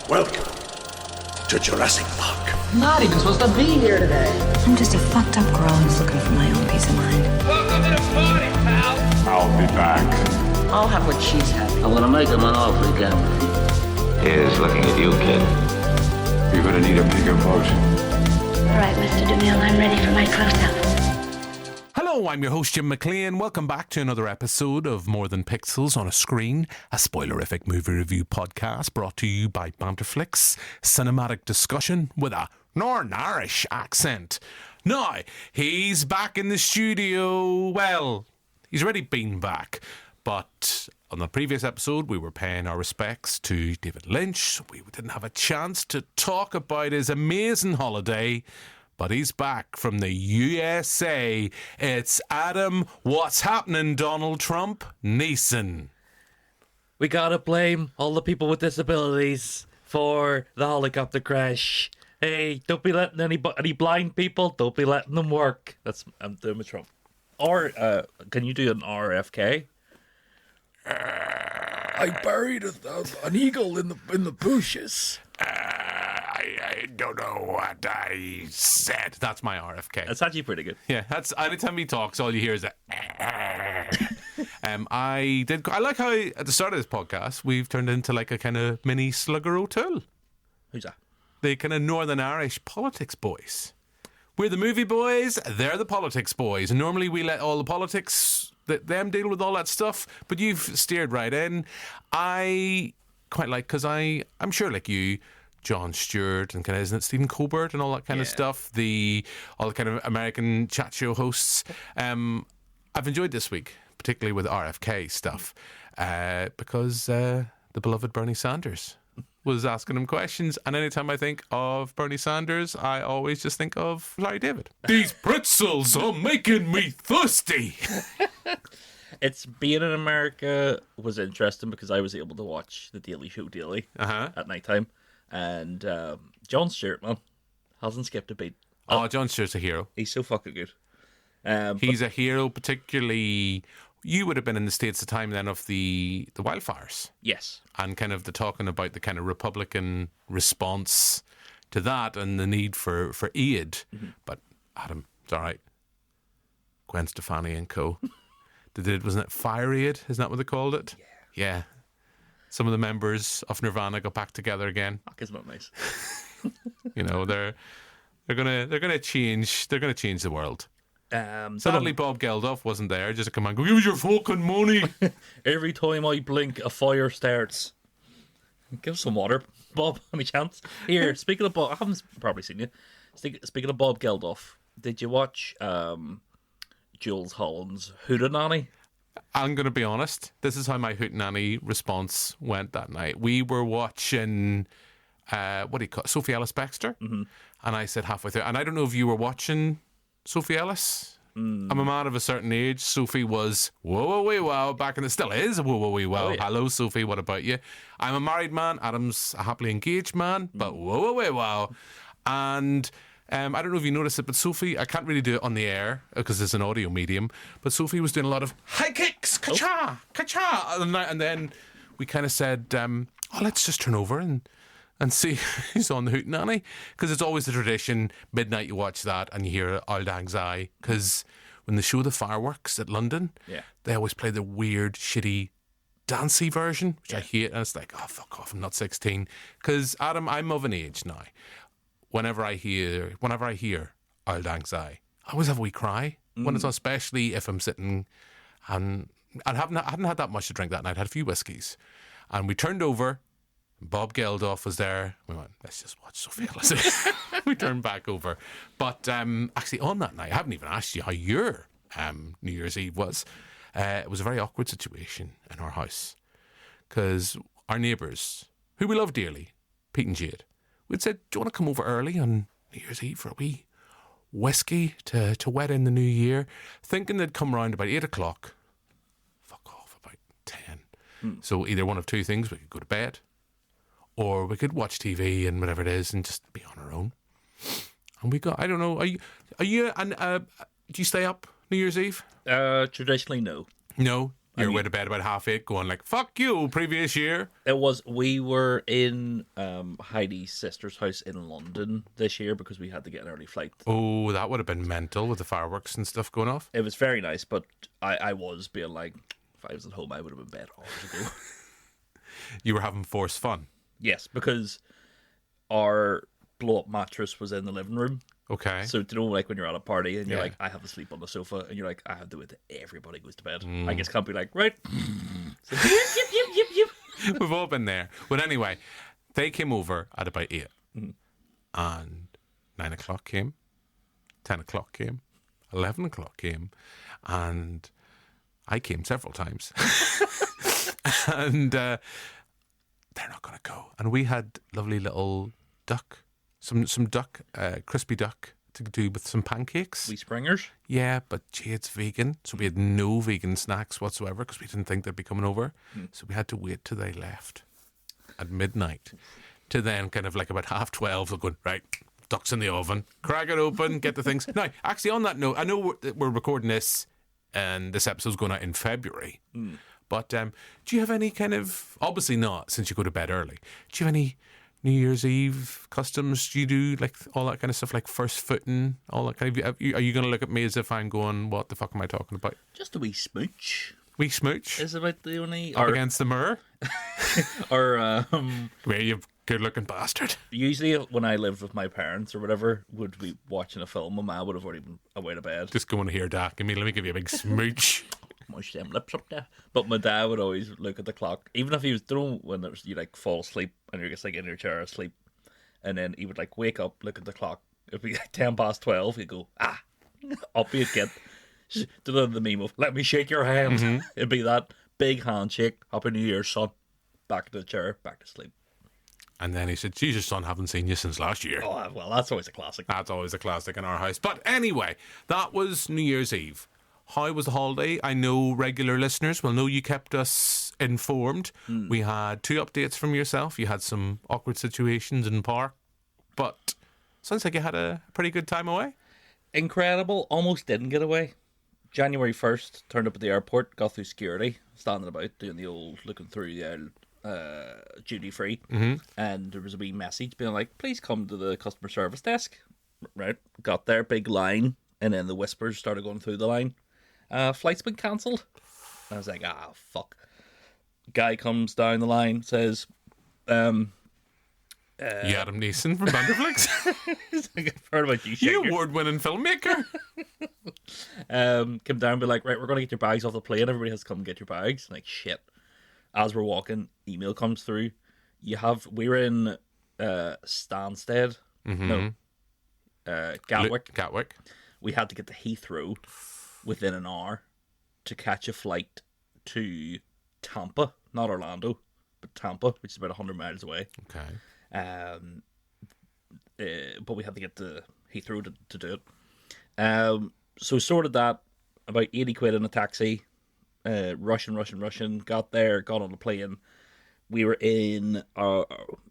Welcome to Jurassic Park. Not even supposed to be here today. I'm just a fucked up girl who's looking for my own peace of mind. Welcome to the party, pal. I'll be back. I'll have what she's having. I'm gonna make him an offer again. Here's looking at you, kid. You're gonna need a bigger boat. All right, Mr. DeMille, I'm ready for my close-up. Hello, I'm your host Jim McLean. Welcome back to another episode of More Than Pixels on a Screen, a spoilerific movie review podcast brought to you by Banterflix, cinematic discussion with a Northern Irish accent. Now, he's back in the studio. Well, he's already been back, but on the previous episode we were paying our respects to David Lynch, so we didn't have a chance to talk about his amazing holiday. But he's back from the USA. It's Adam, what's happening, Donald Trump, Neeson. We gotta blame all the people with disabilities for the helicopter crash. Hey, don't be letting any blind people, don't be letting them work. I'm doing with Trump. Or, can you do an RFK? I buried an eagle in the bushes. I don't know what I said. That's my RFK. That's actually pretty good. Yeah, that's anytime he talks, all you hear is a. I like how at the start of this podcast we've turned into like a kind of mini Slugger O'Toole. Who's that? The kind of Northern Irish politics boys. We're the movie boys, they're the politics boys. And normally we let all the politics, them deal with all that stuff, but you've steered right in. I quite like, because I'm sure like you, Jon Stewart and kind of, isn't it Stephen Colbert and all that kind of stuff, all the kind of American chat show hosts. I've enjoyed this week, particularly with RFK stuff, because the beloved Bernie Sanders was asking him questions, and anytime I think of Bernie Sanders, I always just think of Larry David. These pretzels are making me thirsty. It's being in America was interesting because I was able to watch The Daily Show daily at night time. And Jon Stewart, man, hasn't skipped a beat. Oh, Jon Stewart's a hero. He's so fucking good. He's a hero, particularly. You would have been in the States at the time then of the wildfires. Yes. And kind of the talking about the kind of Republican response to that and the need for aid. Mm-hmm. But Adam, it's all right. Gwen Stefani and co. Wasn't it Fire Aid? Isn't that what they called it? Yeah. Some of the members of Nirvana got back together again. Fuck, isn't that nice? You know, they're gonna change the world. Suddenly Bob Geldof wasn't there, just a command, go give us your fucking money. Every time I blink, a fire starts. Give us some water, Bob, any chance? Here, speaking of Bob, I haven't probably seen you. Speaking of Bob Geldof, did you watch Jules Holland's Hootenanny? I'm going to be honest, this is how my Hootenanny response went that night. We were watching, what do you call it, Sophie Ellis-Bextor, and I said halfway through, and I don't know if you were watching Sophie Ellis. I'm a man of a certain age. Sophie was whoa, wee, wow, back in the, still is whoa, wee, wow. Oh, yeah. Hello, Sophie, what about you? I'm a married man. Adam's a happily engaged man, but whoa, wee, wow. And I don't know if you noticed it, but Sophie, I can't really do it on the air because it's an audio medium, but Sophie was doing a lot of high kicks, ka-cha, ka-cha. And then we kind of said, let's just turn over and see who's on the Hootenanny. Because it's always the tradition, midnight you watch that and you hear Auld Lang Syne. Because when they show the fireworks at London, they always play the weird, shitty, dancey version, which I hate. And it's like, oh, fuck off, I'm not 16. Because, Adam, I'm of an age now. Whenever I hear Auld Lang Syne, I always have a wee cry. When it's on, especially if I'm sitting and I hadn't had that much to drink that night. I had a few whiskies. And we turned over. Bob Geldof was there. We went, let's just watch Sophie Ellis. We turned back over. But actually on that night, I haven't even asked you how your New Year's Eve was. It was a very awkward situation in our house. Because our neighbours, who we love dearly, Pete and Jade, we'd said, do you want to come over early on New Year's Eve for a wee whiskey to wet in the new year? Thinking they'd come round about 8 o'clock. Fuck off, about 10. So either one of two things, we could go to bed, or we could watch TV and whatever it is and just be on our own. And we got, I don't know, do you stay up New Year's Eve? Traditionally, no. No? You're way to bed about 8:30 going like, fuck you, previous year. We were in Heidi's sister's house in London this year because we had to get an early flight. Oh, that would have been mental with the fireworks and stuff going off. It was very nice, but I was being like, if I was at home, I would have been bed hours ago. You were having forced fun. Yes, because our blow-up mattress was in the living room. Okay. So, do you know, like when you're at a party and you're Yeah. like, I have to sleep on the sofa, and you're like, I have to wait till everybody goes to bed. I just can't be like, right. So, yip. We've all been there. But anyway, they came over at about 8. And 9 o'clock came, 10 o'clock came, 11 o'clock came, and I came several times. And they're not going to go. And we had lovely little duck, some duck, crispy duck to do with some pancakes. We springers. Yeah, but Jade's vegan, so we had no vegan snacks whatsoever because we didn't think they'd be coming over. So we had to wait till they left at midnight to then kind of like about 12:30 we're going, right, duck's in the oven, crack it open, get the things. Now, actually on that note, I know we're recording this and this episode's going out in February, but do you have any kind of, obviously not since you go to bed early, do you have any New Year's Eve customs? Do you do like all that kind of stuff, like first footing, all that kind of? Are you going to look at me as if I'm going, what the fuck am I talking about? Just a wee smooch. Wee smooch Is about the only. up against the mirror. Or Where you good-looking bastard. usually when I lived with my parents or whatever, would be watching a film, my mom would have already been away to bed. Just going to hear Dak. Let me give you a big smooch. Mush them lips up there. But my dad would always look at the clock, even if he was, when there was, you like fall asleep and you're just like in your chair asleep, and then he would like wake up, look at the clock. It'd be like 12:10. He'd go, up he'd get. Do the meme of "Let me shake your hand." It'd be that big handshake. Happy New Year, son. Back to the chair, back to sleep. And then he said, Jesus, son, haven't seen you since last year. Oh well, that's always a classic. That's always a classic in our house. But anyway, that was New Year's Eve. How was the holiday? I know regular listeners will know you kept us informed. We had 2 updates from yourself. You had some awkward situations in park, but sounds like you had a pretty good time away. Incredible. Almost didn't get away. January 1st, turned up at the airport, got through security, standing about doing the old looking through the duty free, and there was a wee message being like, "Please come to the customer service desk." Right, got there, big line, and then the whispers started going through the line. Flight's been cancelled. I was like, fuck. Guy comes down the line, says, You Adam Neeson from Vanderflix. He's like, I've heard about you, You Shaker. award-winning filmmaker. Come down and be like, right, we're going to get your bags off the plane. Everybody has to come and get your bags. Like, shit. As we're walking, email comes through. We were in Stansted. No. Gatwick. Gatwick. We had to get to Heathrow within an hour to catch a flight to Tampa. Not Orlando, but Tampa, which is about 100 miles away. Okay. But we had to get to Heathrow to do it. So sorted that, about 80 quid in a taxi, rushing, got there, got on the plane. We were in a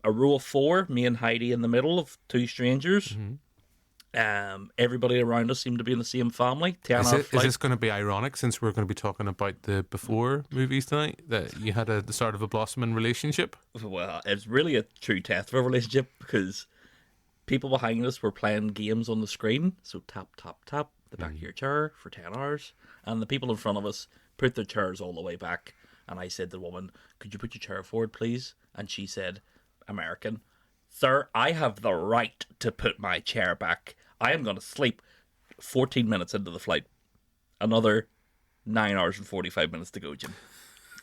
row of 4, me and Heidi in the middle of 2 strangers. Everybody around us seemed to be in the same family. Is this going to be ironic since we're going to be talking about the Before movies tonight, that you had the start of a blossoming relationship? Well, it's really a true test of a relationship because people behind us were playing games on the screen. So tap, the back of your chair for 10 hours. And the people in front of us put their chairs all the way back. And I said to the woman, "Could you put your chair forward, please?" And she said, American, "Sir, I have the right to put my chair back. I am going to sleep." 14 minutes into the flight. Another 9 hours and 45 minutes to go, Jim.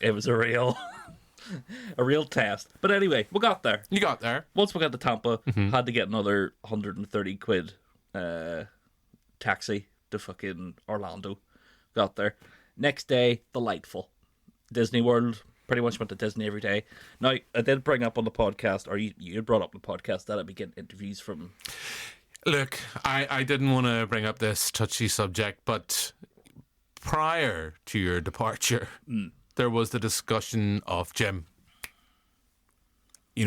It was a real test. But anyway, we got there. You got there. Once we got to Tampa, had to get another 130 quid taxi to fucking Orlando. Got there. Next day, delightful. Disney World. Pretty much went to Disney every day. Now, I did bring up on the podcast, or you had brought up on the podcast, that I'd be getting interviews from... Look, I didn't want to bring up this touchy subject, but prior to your departure, there was the discussion of, Jim,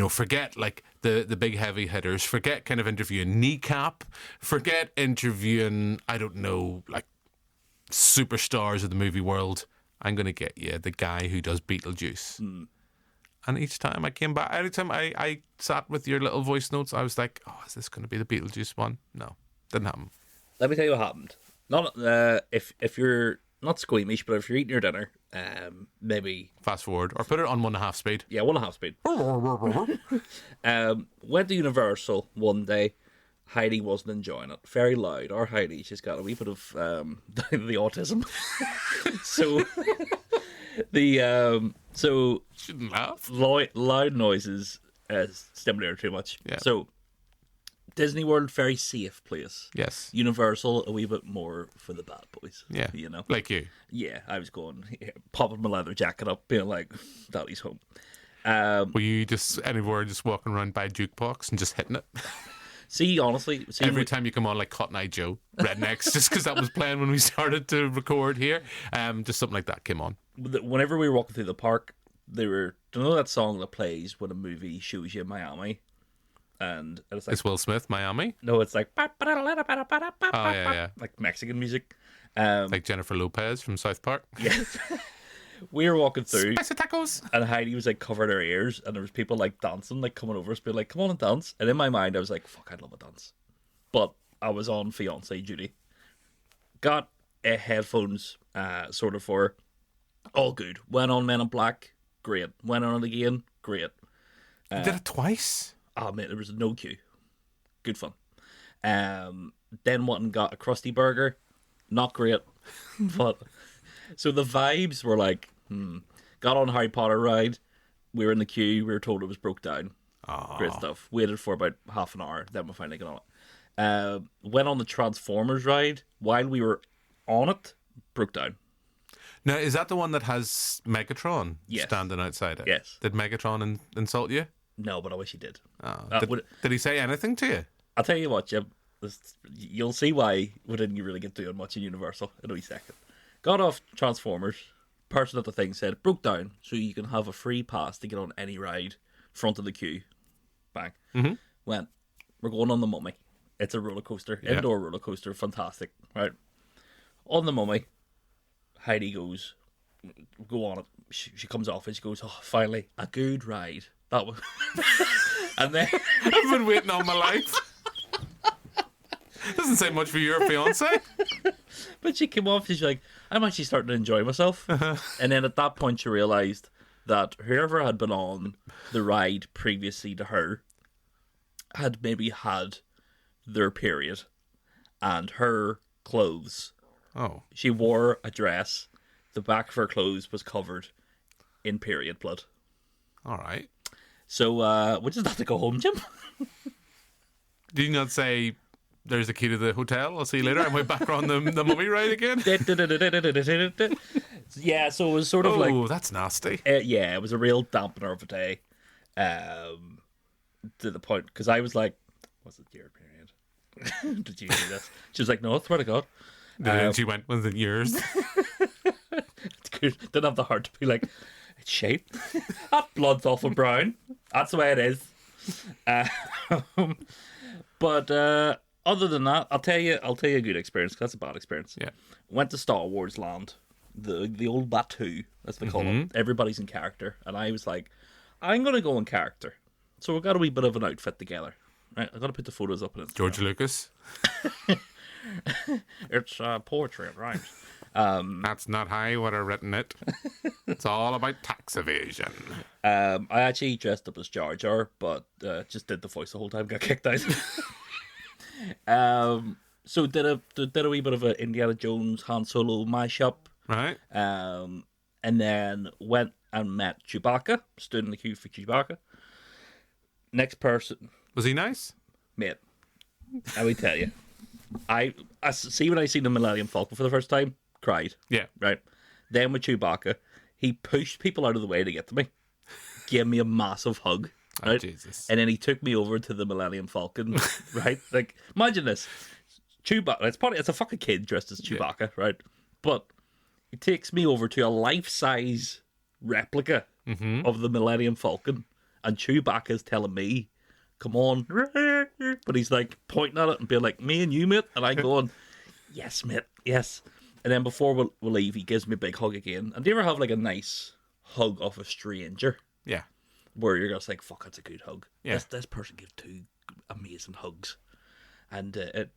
forget like the big heavy hitters, forget kind of interviewing Kneecap, forget interviewing, I don't know, like superstars of the movie world. I'm going to get you the guy who does Beetlejuice. And each time I came back, anytime I sat with your little voice notes, I was like, oh, is this going to be the Beetlejuice one? No, didn't happen. Let me tell you what happened. Not if you're not squeamish, but if you're eating your dinner, maybe Fast forward or put it on 1.5 speed. yeah, 1.5 speed. Went to Universal one day. Heidi wasn't enjoying it. Very loud. Our Heidi, she's got a wee bit of the autism. So so Shouldn't laugh. loud noises stimulate her too much. Yeah. So Disney World, very safe place. Yes. Universal, a wee bit more for the bad boys. Yeah. You know? Like you. Yeah, I was going, popping my leather jacket up, being like, Daddy's home. Were you just anywhere just walking around by a jukebox and just hitting it? See, honestly, Every time you come on, like Cotton Eye Joe, Rednecks, just because that was playing when we started to record here, just something like that came on. whenever we were walking through the park, do you know that song that plays when a movie shows you Miami? And it's like, It's Will Smith, Miami. no, it's like, Oh, yeah. like Mexican music. Like Jennifer Lopez from South Park. Yes. We were walking through, Spicy tacos. and Heidi was like covering her ears, and there was people like dancing, like coming over us, being like, "Come on and dance." And in my mind, I was like, "Fuck, I'd love a dance," but I was on fiance duty. Got a headphones, sort of for all good. Went on Men in Black, great. Went on it again, great. You did it twice. Oh man, there was no queue. Good fun. Then went and got a Krusty Burger, not great, but. So the vibes were like, got on Harry Potter ride. We were in the queue. We were told it was broke down. Great stuff. Waited for about half an hour. Then we finally got on it. Went on the Transformers ride. While we were on it, broke down. Now, is that the one that has Megatron Yes. standing outside it? Yes. Did Megatron insult you? No, but I wish he did. Did he say anything to you? I'll tell you what, Jim. You'll see why we didn't really get doing much in Universal in a wee second. Got off Transformers. Person at the thing said, broke down, so you can have a free pass to get on any ride, front of the queue. Bang. Mm-hmm. Went, we're going on the Mummy. It's a roller coaster, indoor roller coaster, fantastic. Right. On the Mummy, Heidi goes, go on it. She comes off and she goes, oh, finally, a good ride. That was. And then. I've been waiting all my life. Doesn't say much for your fiance. But she came off, she's like, I'm actually starting to enjoy myself. And then at that point, she realised that whoever had been on the ride previously to her had maybe had their period. And her clothes, Oh, she wore a dress, the back of her clothes was covered in period blood. all right. So, we just have to go home, Jim. Did you not say, there's the key to the hotel, I'll see you later, and we're back on the Mummy ride again? Yeah, so it was sort of like... Oh, that's nasty. Yeah, it was a real dampener of a day. To the point, because I was like, what's it your period? Did you do this? She was like, no, I swear to God. And she went, was it yours? It's good. Didn't have the heart to be like, it's shaped. That blood's awful brown. That's the way it is. But other than that, I'll tell you a good experience, 'cause that's a bad experience. Yeah. Went to Star Wars Land, the old Batu, as they call it. Everybody's in character, and I was like, I'm gonna go in character. So we got a wee bit of an outfit together. Right, I gotta put the photos up on Instagram. George Lucas. It's poetry, right? That's not how you would have written it. It's all about tax evasion. I actually dressed up as Jar Jar, but just did the voice the whole time. Got kicked out. So did a wee bit of an Indiana Jones Han Solo mashup. Right? And then went and met Chewbacca. Stood in the queue for Chewbacca. Next person, Was he nice? mate. I will tell you. I see when I seen the Millennium Falcon for the first time, cried. Yeah. Right. Then with Chewbacca, he pushed people out of the way to get to me. Gave me a massive hug. Oh, Right? Jesus. And then he took me over to the Millennium Falcon. Right? Like, imagine this. Chewbacca, it's a fucking kid dressed as Chewbacca, right? But he takes me over to a life-size replica of the Millennium Falcon, and Chewbacca's telling me, come on. But he's like pointing at it and being like, me and you, mate. And I'm going, yes, mate, yes. And then before we'll leave, he gives me a big hug again. And do you ever have like a nice hug of a stranger Yeah. where you're just like, fuck, that's a good hug. Yeah. This person gave 2 amazing hugs. And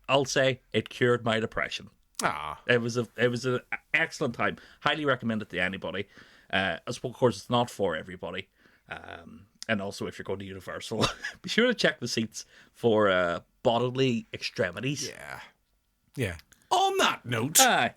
I'll say it cured my depression. Ah. It was an excellent time. Highly recommend it to anybody. Of course, it's not for everybody. And also, if you're going to Universal, be sure to check the seats for bodily extremities. Yeah. Yeah. On that note, Aye.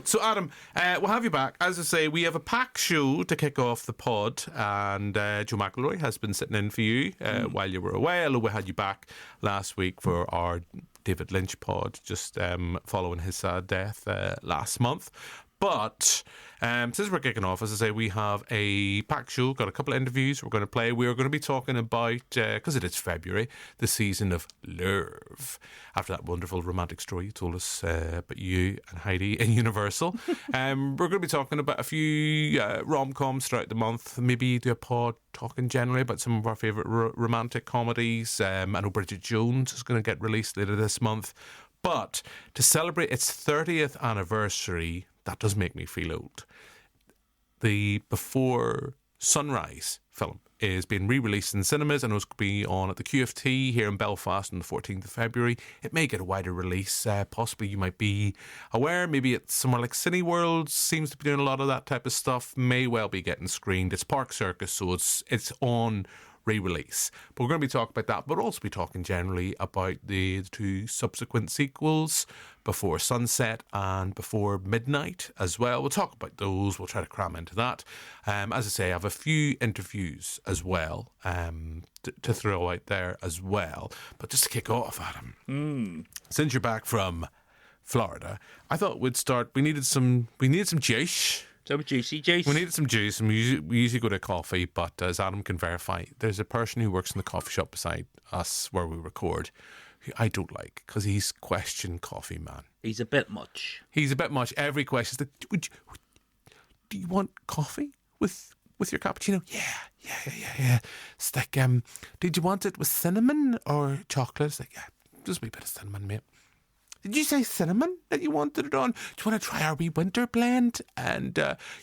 So Adam, we'll have you back. As I say, we have a packed show to kick off the pod, and Joe McElroy has been sitting in for you while you were away. Although we had you back last week for our David Lynch pod, just following his sad death last month. But since we're kicking off, as I say, we have a packed show, got a couple of interviews we're going to play. We're going to be talking about, because it is February, the season of Love. After that wonderful romantic story you told us about you and Heidi in Universal. We're going to be talking about a few rom-coms throughout the month. Maybe do a pod talking generally about some of our favourite romantic comedies. I know Bridget Jones is going to get released later this month. But to celebrate its 30th anniversary, that does make me feel old. The Before Sunrise film is being re-released in cinemas and it's going to be on at the QFT here in Belfast on the 14th of February. It may get a wider release. Possibly you might be aware. Maybe it's somewhere like Cineworld seems to be doing a lot of that type of stuff. May well be getting screened. It's Park Circus, so it's on re-release. But we're going to be talking about that, but also be talking generally about the 2 subsequent sequels, Before Sunset and Before Midnight as well. We'll talk about those. We'll try to cram into that. As I say, I have a few interviews as well to throw out there as well. But just to kick off, Adam, since you're back from Florida, I thought we'd start. We needed some juice. Some juicy juice. We needed some juice, and we usually go to coffee, but as Adam can verify, there's a person who works in the coffee shop beside us where we record who I don't like because he's question coffee man. He's a bit much. Every question is like, do you want coffee with your cappuccino? Yeah. It's like, did you want it with cinnamon or chocolate? It's like, yeah, just a wee bit of cinnamon, mate. Did you say cinnamon that you wanted it on? Do you want to try our wee winter blend? And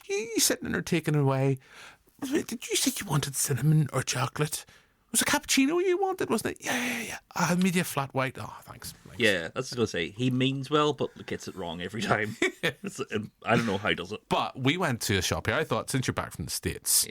you sitting there taking it away. Did you say you wanted cinnamon or chocolate? Was it cappuccino you wanted, wasn't it? Yeah. I made you a flat white. Oh, thanks. Yeah, that's what I was going to say. He means well, but gets it wrong every time. I don't know how he does it. But we went to a shop here. I thought, since you're back from the States,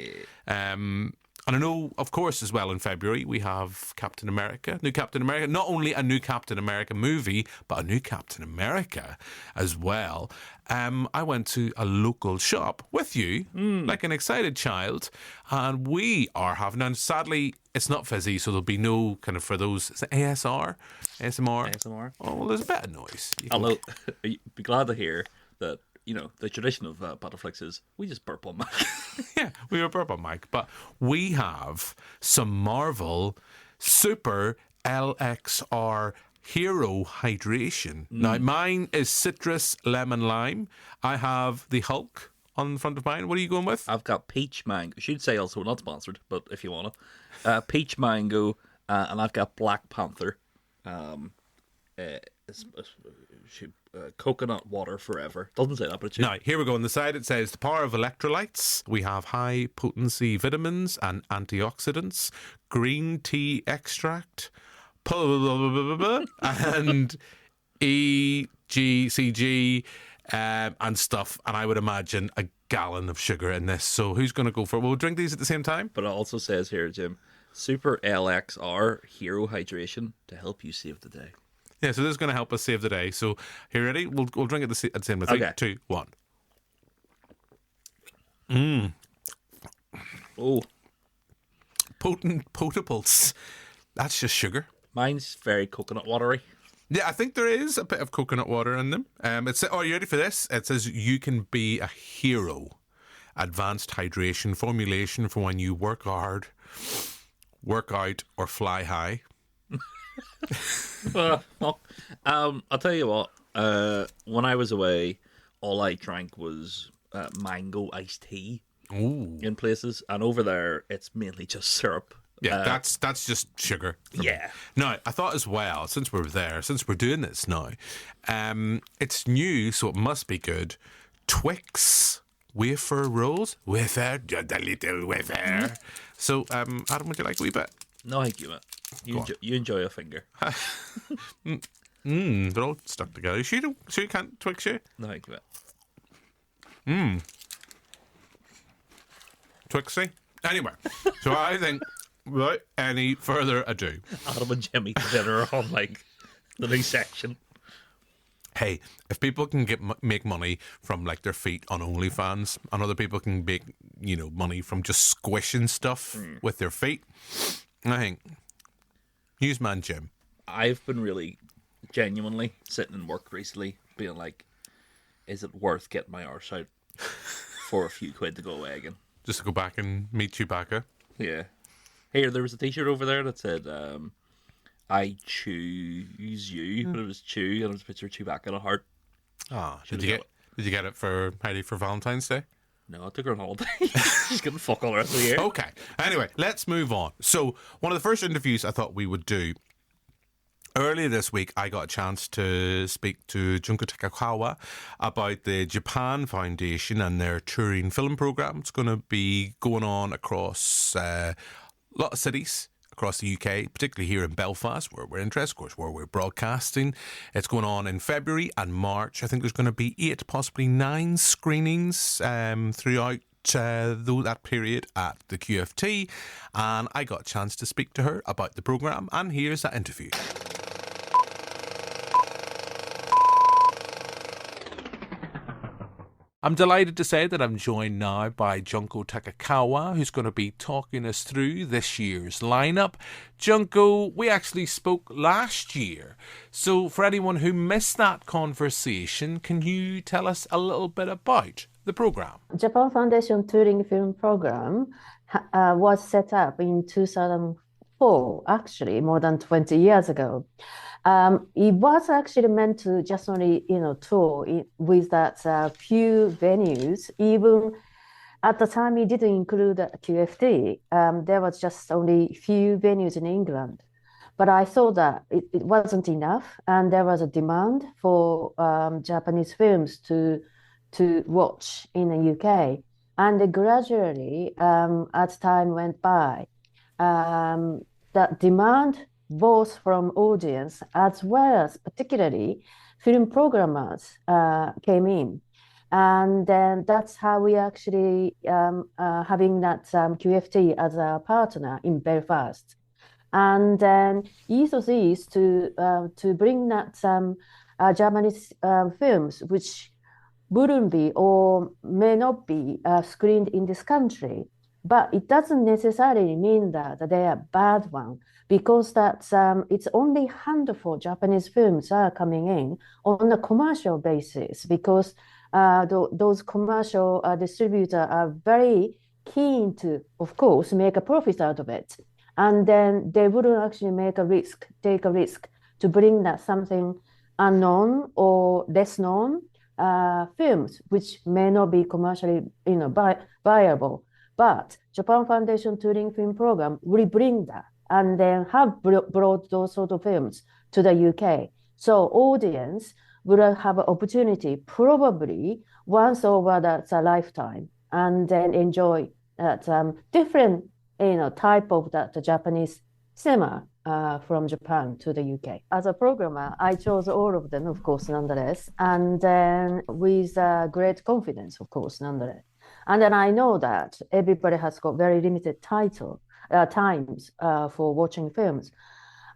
and I know, of course, as well in February, we have Captain America, new Captain America. Not only a new Captain America movie, but a new Captain America as well. I went to a local shop with you, like an excited child, and we are having, and sadly, it's not fizzy, so there'll be no kind of, for those, is it ASMR? ASMR. Oh, well, there's a bit of noise. Although, you'd be glad to hear that, the tradition of Battleflix is we just burp on mic. Yeah, we were burp on mic, but we have some Marvel Super LXR Hero Hydration. Now, mine is citrus lemon lime. I have the Hulk on the front of mine. What are you going with? I've got peach mango. I should say also not sponsored, but if you want to. Peach mango, and I've got Black Panther. Coconut water forever. Doesn't say that, but it should. Now, here we go. On the side, it says the power of electrolytes. We have high potency vitamins and antioxidants, green tea extract, and EGCG and stuff. And I would imagine a gallon of sugar in this. So who's going to go for it? We'll drink these at the same time. But it also says here, Jim, Super LXR Hero Hydration to help you save the day. Yeah, so this is going to help us save the day. So, here, ready? We'll drink it at the same time. 3, 2, 1. Oh. Potables. That's just sugar. Mine's very coconut watery. Yeah, I think there is a bit of coconut water in them. Are you ready for this? It says you can be a hero. Advanced hydration formulation for when you work hard, work out, or fly high. I'll tell you what. When I was away, all I drank was mango iced tea in places, and over there it's mainly just syrup. Yeah, that's just sugar. for me. Yeah. Now, I thought as well, since we're doing this now, it's new, so it must be good. Twix wafer rolls. Wafer, the little wafer. So, Adam, would you like a wee bit? No, thank you, man. You enjoy a finger. They're all stuck together. You sure you can't Twix you? No, thank you, man. Twixy? Anyway, so I think, without any further ado, Adam and Jimmy together on like the new section. hey, if people can make money from like their feet on OnlyFans, and other people can make money from just squishing stuff with their feet, I think Newsman Jim. I've been really genuinely sitting in work recently, being like, is it worth getting my arse out for a few quid to go away again? Just to go back and meet Chewbacca. Yeah. Here, there was a T-shirt over there that said, "I choose you," but it was Chew, and it was a picture of Chewbacca and a heart. Ah, did you get it for Heidi for Valentine's Day? No, I took her on holiday. She's getting fuck all the rest of the year. Okay. Anyway, let's move on. So, one of the first interviews I thought we would do. Earlier this week, I got a chance to speak to Junko Takakawa about the Japan Foundation and their touring film program. It's going to be going on across a lot of cities across the UK, particularly here in Belfast, where we're interested, of course, where we're broadcasting. It's going on in February and March. I think there's going to be 8, possibly 9 screenings throughout that period at the QFT. And I got a chance to speak to her about the program. And here's that interview. I'm delighted to say that I'm joined now by Junko Takakawa, who's going to be talking us through this year's lineup. Junko, we actually spoke last year. So for anyone who missed that conversation, can you tell us a little bit about the program? Japan Foundation Touring Film Program was set up in 2004, actually, more than 20 years ago. It was actually meant to just only, tour with that few venues. Even at the time, it didn't include QFT. There was just only few venues in England. But I thought that it wasn't enough, and there was a demand for Japanese films to watch in the UK. And gradually, as time went by, that demand both from audience as well as particularly film programmers came in. And then that's how we actually having that QFT as a partner in Belfast. And then ethos is to bring that Japanese films which wouldn't be or may not be screened in this country. But it doesn't necessarily mean that they are bad ones, because that's it's only handful Japanese films are coming in on a commercial basis, because those commercial distributors are very keen to, of course, make a profit out of it. And then they wouldn't actually take a risk to bring that something unknown or less known films, which may not be commercially viable. But Japan Foundation Touring Film Program will bring that and then have brought those sort of films to the UK. So audience will have an opportunity probably once over that lifetime, and then enjoy that different type of that Japanese cinema from Japan to the UK. As a programmer, I chose all of them, of course, nonetheless, and then with great confidence, of course, nonetheless. And then I know that everybody has got very limited times for watching films.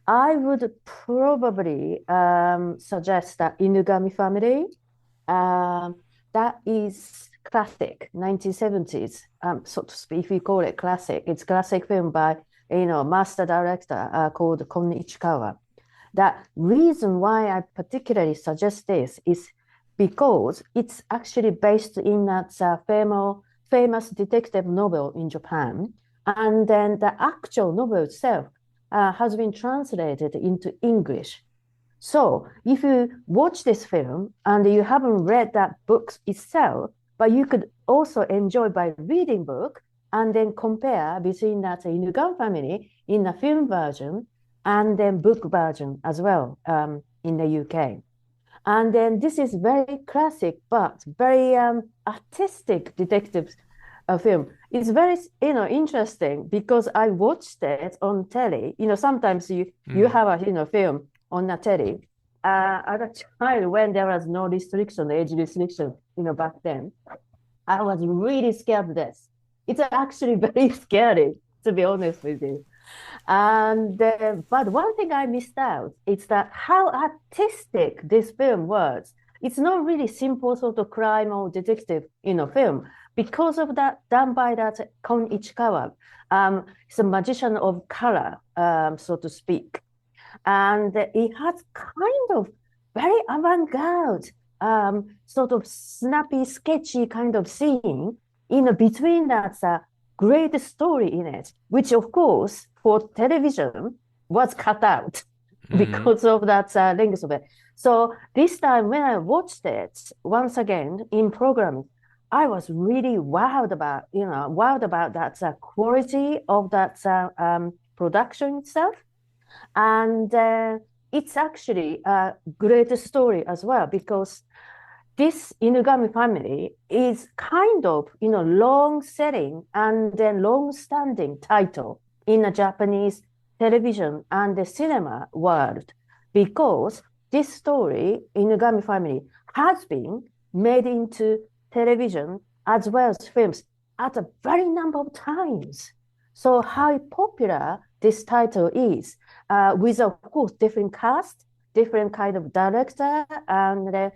I would probably suggest that Inugami Family. That is classic, 1970s, so to speak, if you call it classic. It's classic film by, master director called Kon Ichikawa. The reason why I particularly suggest this is because it's actually based in that famous detective novel in Japan. And then the actual novel itself has been translated into English. So if you watch this film and you haven't read that book itself, but you could also enjoy by reading book, and then compare between that Inugami family in the film version and then book version as well in the UK. And then this is very classic, but very artistic detective film. It's very, interesting because I watched it on telly. Sometimes you have a, film on the telly. At a time when there was no restriction, age restriction, back then, I was really scared of this. It's actually very scary, to be honest with you. And but one thing I missed out is that how artistic this film was. It's not really simple sort of crime or detective, film because of that done by that Kon Ichikawa. He's a magician of color, so to speak, and it has kind of very avant-garde, sort of snappy, sketchy kind of scene between that great story in it, which of course for television was cut out because of that length of it. So this time when I watched it once again in programming, I was really wowed about that quality of that production itself. And it's actually a great story as well because this Inugami family is kind of, long-selling and then long-standing title in the Japanese television and the cinema world because this story, Inugami family, has been made into television as well as films at a very number of times. So how popular this title is, with of course different cast, different kind of director, and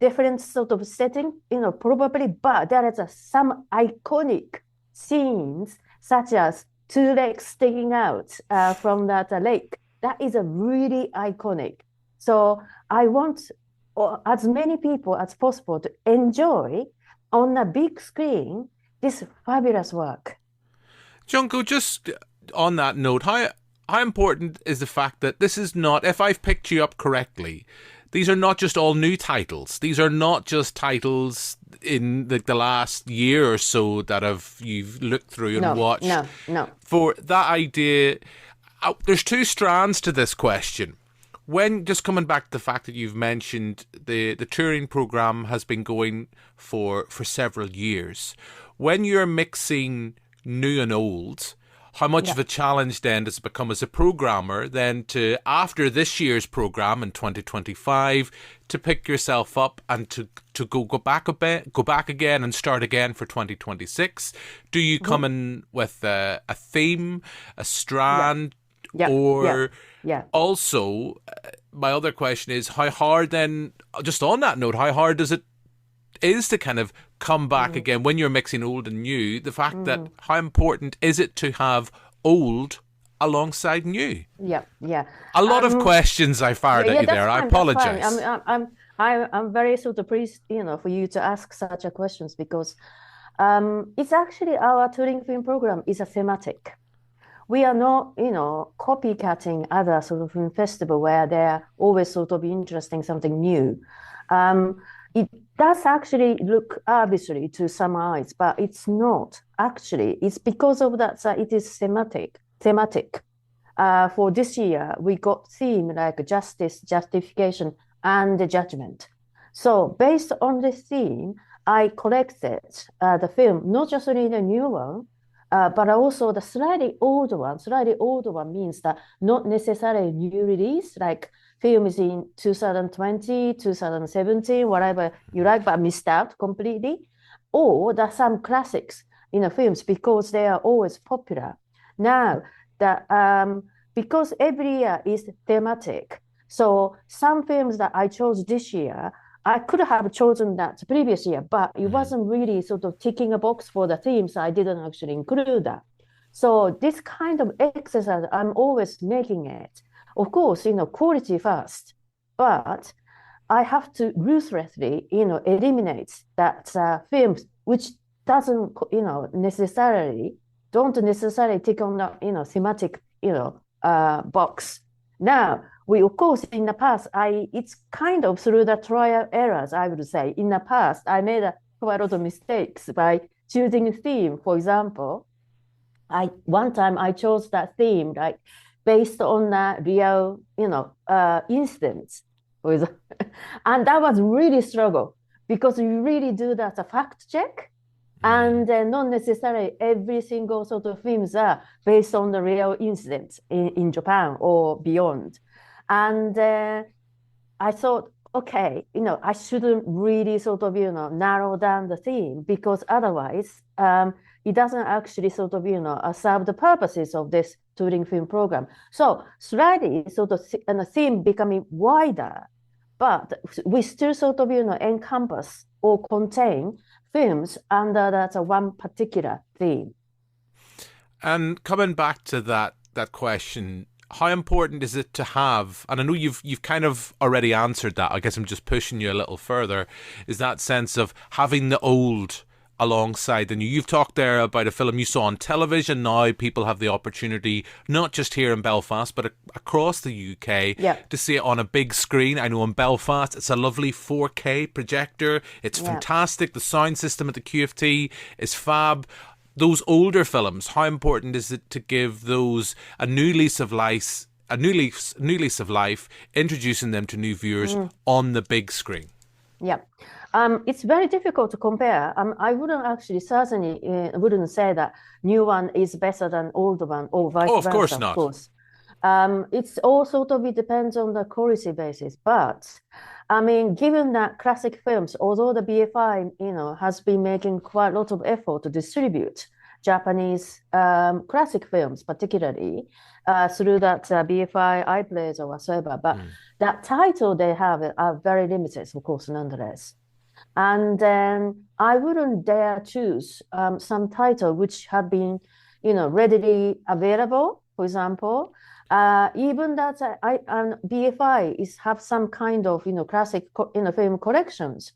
different sort of setting, probably, but there is some iconic scenes such as two legs sticking out from that lake. That is a really iconic. So I want as many people as possible to enjoy on a big screen this fabulous work. Junko, just on that note, how important is the fact that this is not, if I've picked you up correctly, these are not just all new titles. These are not just titles in the last year or so that you've looked through and watched. No. For that idea, there's two strands to this question. When, just coming back to the fact that you've mentioned the touring program has been going for several years. When you're mixing new and old, how much of a challenge then does it become as a programmer then to, after this year's program in 2025, to pick yourself up and to go back a bit, go back again and start again for 2026? Do you come in with a theme, a strand, or also my other question is how hard then, just on that note, how hard does it is to kind of come back again when you're mixing old and new, the fact that how important is it to have old alongside new? A lot of questions I fired at you there. I apologize. I'm very sort of pleased, for you to ask such a questions because it's actually our touring film program is a thematic. We are not, copycatting other sort of film festival where they're always sort of interesting something new. It does actually look arbitrary to some eyes, but it's not actually. It's because of that it is thematic. For this year, we got theme like justice, justification, and judgment. So based on this theme, I collected the film, not just really the new one, but also the slightly older one. Slightly older one means that not necessarily new release, like films in 2020, 2017, whatever you like, but missed out completely. Or there's some classics in the films because they are always popular. Now, because every year is thematic, so some films that I chose this year, I could have chosen that previous year, but it wasn't really sort of ticking a box for the theme, so I didn't actually include that. So this kind of exercise, I'm always making it. Of course, quality first, but I have to ruthlessly, eliminate that films which doesn't, don't necessarily tick on the, thematic, box. Now, we, of course, in the past, it's kind of through the trial errors, I would say. In the past, I made quite a lot of mistakes by choosing theme. For example, one time I chose that theme like based on the real, incidents, and that was really struggle because you really do that as a fact check, and not necessarily every single sort of films are based on the real incidents in Japan or beyond, and I thought, okay, I shouldn't really sort of, narrow down the theme because otherwise, it doesn't actually sort of, serve the purposes of this touring film program. So slightly sort of the theme becoming wider, but we still sort of, encompass or contain films under that one particular theme. And coming back to that question, how important is it to have, and I know you've kind of already answered that, I guess I'm just pushing you a little further, is that sense of having the old alongside the new. You've talked there about a film you saw on television. Now people have the opportunity, not just here in Belfast, but across the UK, to see it on a big screen. I know in Belfast, it's a lovely 4K projector. It's fantastic. The sound system at the QFT is fab. Those older films, how important is it to give those a new lease of life, introducing them to new viewers on the big screen? Yeah. It's very difficult to compare. I wouldn't actually certainly wouldn't say that new one is better than old one or vice versa. Of course not. Of course. It's all sort of, it depends on the quality basis. But I mean, given that classic films, although the BFI, has been making quite a lot of effort to distribute Japanese classic films, particularly through that BFI iPlays or whatsoever, but that title they have are very limited, of course, nonetheless. And then I wouldn't dare choose some title which have been, readily available. For example, even that BFI have some kind of, classic, film collections,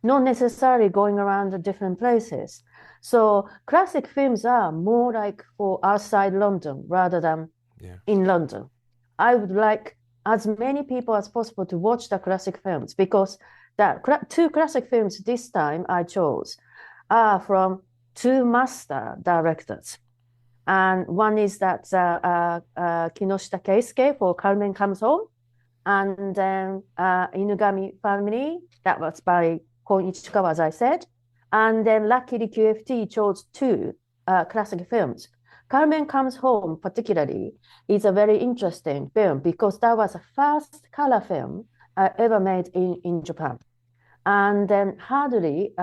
not necessarily going around the different places. So classic films are more like for outside London rather than in London. I would like as many people as possible to watch the classic films because the two classic films this time I chose are from two master directors. And one is that Kinoshita Keisuke for Carmen Comes Home, and then Inugami Family, that was by Kon Ichikawa, as I said. And then luckily QFT chose two classic films. Carmen Comes Home particularly is a very interesting film because that was the first color film ever made in Japan. And then hardly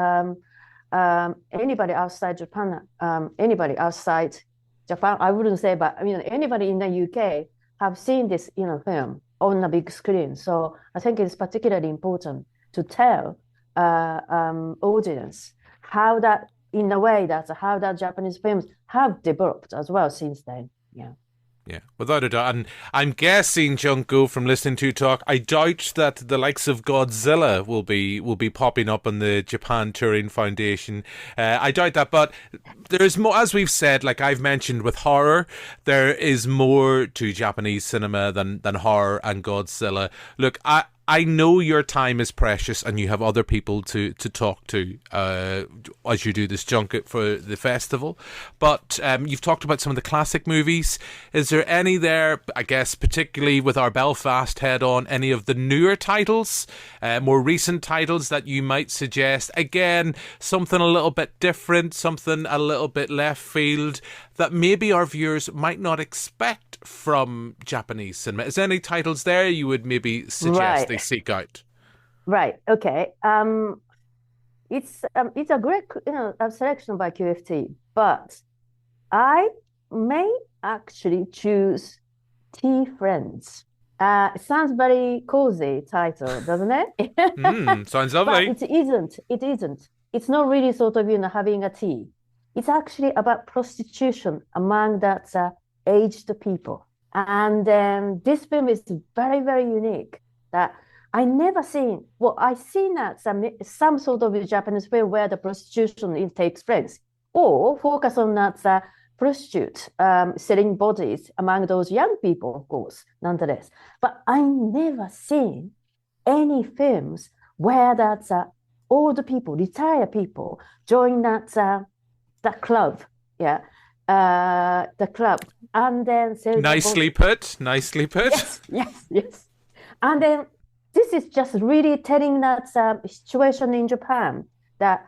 anybody outside Japan, I wouldn't say, but anybody in the UK have seen this film on a big screen. So I think it's particularly important to tell audience how that, in a way, that's how that Japanese films have developed as well since then. Yeah, without a doubt. And I'm guessing, Junko, from listening to you talk, I doubt that the likes of Godzilla will be popping up on the Japan Touring Foundation. I doubt that, but there's more, as we've said, like I've mentioned with horror, there is more to Japanese cinema than horror and Godzilla. Look, I know your time is precious and you have other people to talk to as you do this junket for the festival. But you've talked about some of the classic movies. Is there any there, I guess, particularly with our Belfast head on, any of the newer titles, more recent titles that you might suggest? Again, something a little bit different, something a little bit left field that maybe our viewers might not expect from Japanese cinema. Is there any titles there you would maybe suggest they seek out? Right. Okay. It's a great selection by QFT, but I may actually choose Tea Friends. It sounds very cozy title, doesn't it? Sounds lovely. But it isn't. It isn't. It's not really sort of having a tea. It's actually about prostitution among that aged people. And this film is very, very unique. That I never seen. Well, I seen that some sort of Japanese film where the prostitution takes place, or focus on that prostitute selling bodies among those young people, of course, nonetheless. But I never seen any films where that old people, retired people, join that the club. Yeah. The club. And then Nicely put. Yes. And then this is just really telling that situation in Japan, that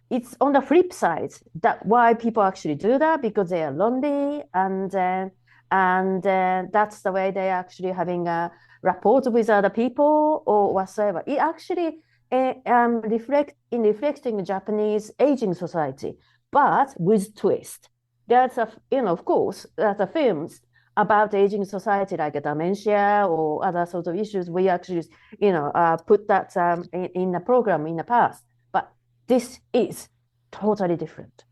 it's on the flip side, that why people actually do that, because they are lonely, and that's the way they actually having a rapport with other people or whatsoever. It actually reflecting the Japanese aging society, but with twist. There's of course, there's films about aging society like dementia or other sort of issues. We actually, put that in the program in the past. But this is totally different.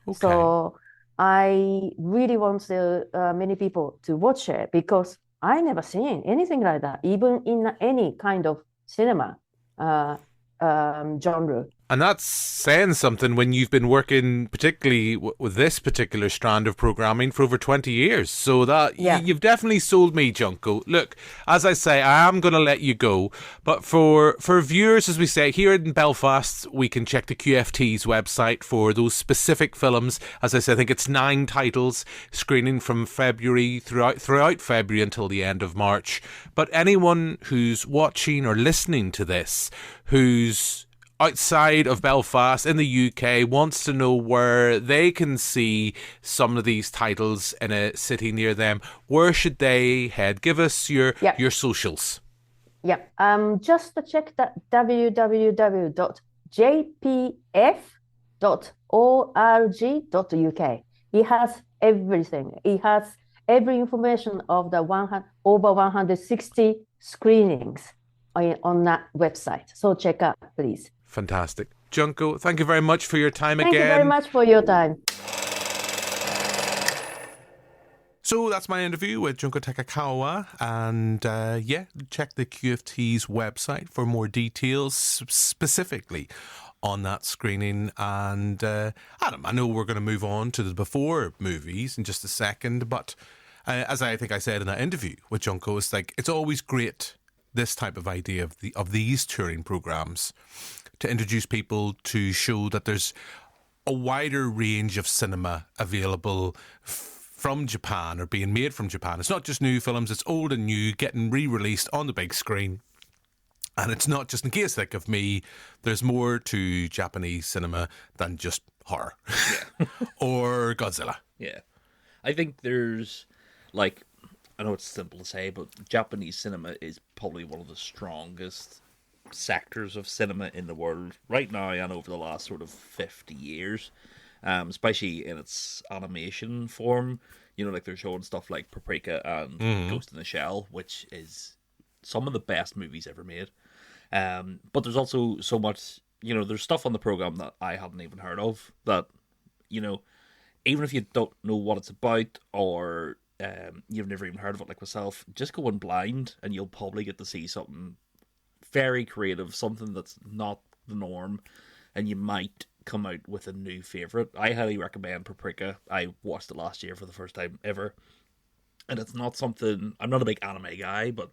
Okay. So I really want many people to watch it, because I never seen anything like that, even in any kind of cinema genre. And that's saying something when you've been working particularly with this particular strand of programming for over 20 years. So that you've definitely sold me, Junko. Look, as I say, I am going to let you go. But for viewers, as we say, here in Belfast, we can check the QFT's website for those specific films. As I said, I think it's 9 titles screening from February throughout February until the end of March. But anyone who's watching or listening to this, who's outside of Belfast in the UK, wants to know where they can see some of these titles in a city near them, where should they head? Give us your socials. Just to check that www.jpf.org.uk. It has everything. It has every information of the over 160 screenings on that website. So check out, please. Fantastic. Junko, thank you very much for your time again. Thank you very much for your time. So that's my interview with Junko Takakawa, and check the QFT's website for more details specifically on that screening. And Adam, I know we're going to move on to the before movies in just a second, but as I think I said in that interview with Junko, it's always great, this type of idea of these touring programs, to introduce people, to show that there's a wider range of cinema available from Japan or being made from Japan. It's not just new films, it's old and new, getting re-released on the big screen. And it's not just, in case of me, there's more to Japanese cinema than just horror or Godzilla. Yeah. I think there's, I know it's simple to say, but Japanese cinema is probably one of the strongest sectors of cinema in the world right now and over the last sort of 50 years, especially in its animation form. They're showing stuff like Paprika and Ghost in the Shell, which is some of the best movies ever made. But there's also so much, there's stuff on the program that I hadn't even heard of, that, even if you don't know what it's about, or you've never even heard of it, like myself, just go in blind and you'll probably get to see something very creative, something that's not the norm, and you might come out with a new favourite. I highly recommend Paprika. I watched it last year for the first time ever, and it's not something, I'm not a big anime guy, but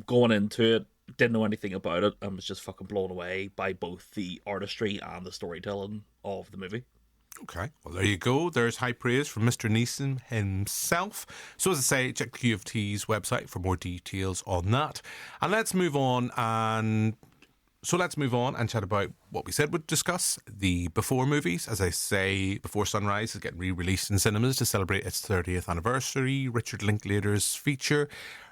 going into it, didn't know anything about it, and was just fucking blown away by both the artistry and the storytelling of the movie. Okay, well, there you go. There's high praise from Mr. Neeson himself. So as I say, check the QFT's website for more details on that. And let's move on and chat about what we said we'd discuss, the Before movies. As I say, Before Sunrise is getting re-released in cinemas to celebrate its 30th anniversary. Richard Linklater's feature.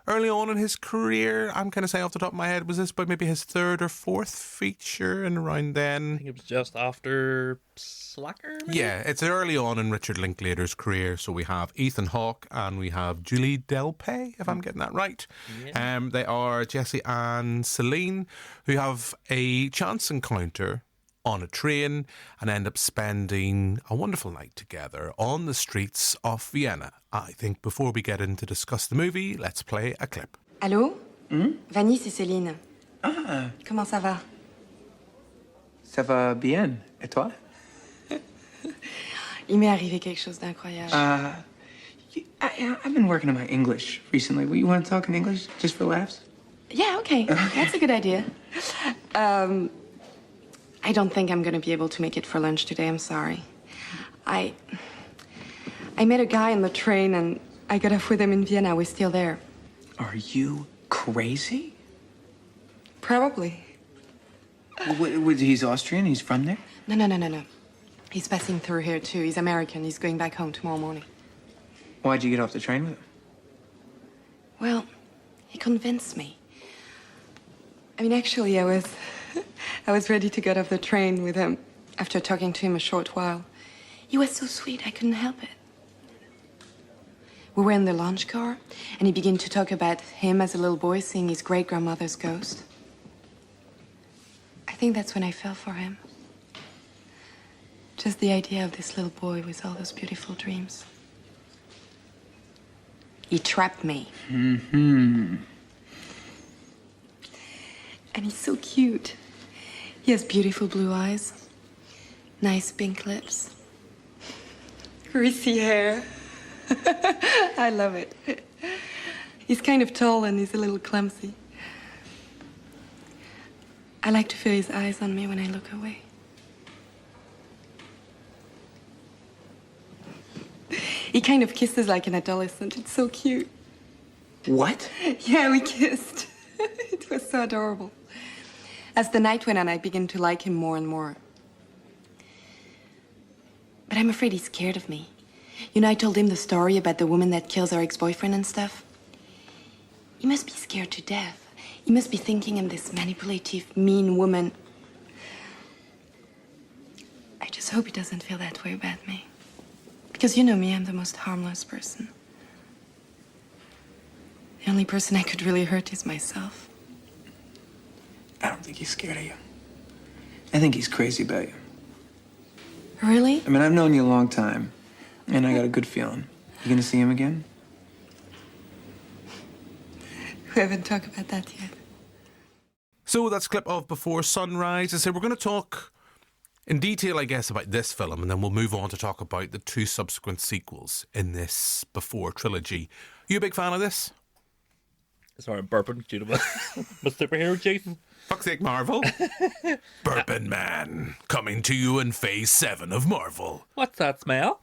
Early on in his career, I'm kind of saying off the top of my head, was this about maybe his 3rd or 4th feature, and around then? I think it was just after Slacker, maybe? Yeah, it's early on in Richard Linklater's career. So we have Ethan Hawke and we have Julie Delpy, if I'm getting that right. Yeah. They are Jessie and Celine, who have a chance encounter on a train and end up spending a wonderful night together on the streets of Vienna. I think before we get in to discuss the movie, let's play a clip. Allô? Vanny, c'est Céline. Ah. Comment ça va? Ça va bien. Et toi? Il m'est arrivé quelque chose d'incroyable. I've been working on my English recently. You want to talk in English just for laughs? Yeah, okay. That's a good idea. I don't think I'm going to be able to make it for lunch today. I'm sorry. I met a guy on the train and I got off with him in Vienna. We're still there. Are you crazy? Probably. He's Austrian? He's from there? No. He's passing through here too. He's American. He's going back home tomorrow morning. Why'd you get off the train with him? Well, he convinced me. I mean, actually, I was ready to get off the train with him after talking to him a short while. He was so sweet, I couldn't help it. We were in the launch car, and he began to talk about him as a little boy seeing his great-grandmother's ghost. I think that's when I fell for him. Just the idea of this little boy with all those beautiful dreams. He trapped me. Mm-hmm. And he's so cute. He has beautiful blue eyes, nice pink lips, greasy hair. I love it. He's kind of tall and he's a little clumsy. I like to feel his eyes on me when I look away. He kind of kisses like an adolescent. It's so cute. What? Yeah, we kissed. It was so adorable. As the night went on, I began to like him more and more. But I'm afraid he's scared of me. You know, I told him the story about the woman that kills our ex-boyfriend and stuff. He must be scared to death. He must be thinking I'm this manipulative, mean woman. I just hope he doesn't feel that way about me. Because you know me, I'm the most harmless person. The only person I could really hurt is myself. I don't think he's scared of you. I think he's crazy about you. Really? I mean, I've known you a long time, and I got a good feeling. You gonna see him again? We haven't talked about that yet. So that's a clip of Before Sunrise. I said we're going to talk in detail, I guess, about this film, and then we'll move on to talk about the two subsequent sequels in this Before trilogy. You a big fan of this? Sorry, I'm burping due to my superhero, Jason. Fuck's sake, Marvel. Burping Man, coming to you in Phase 7 of Marvel. What's that smell?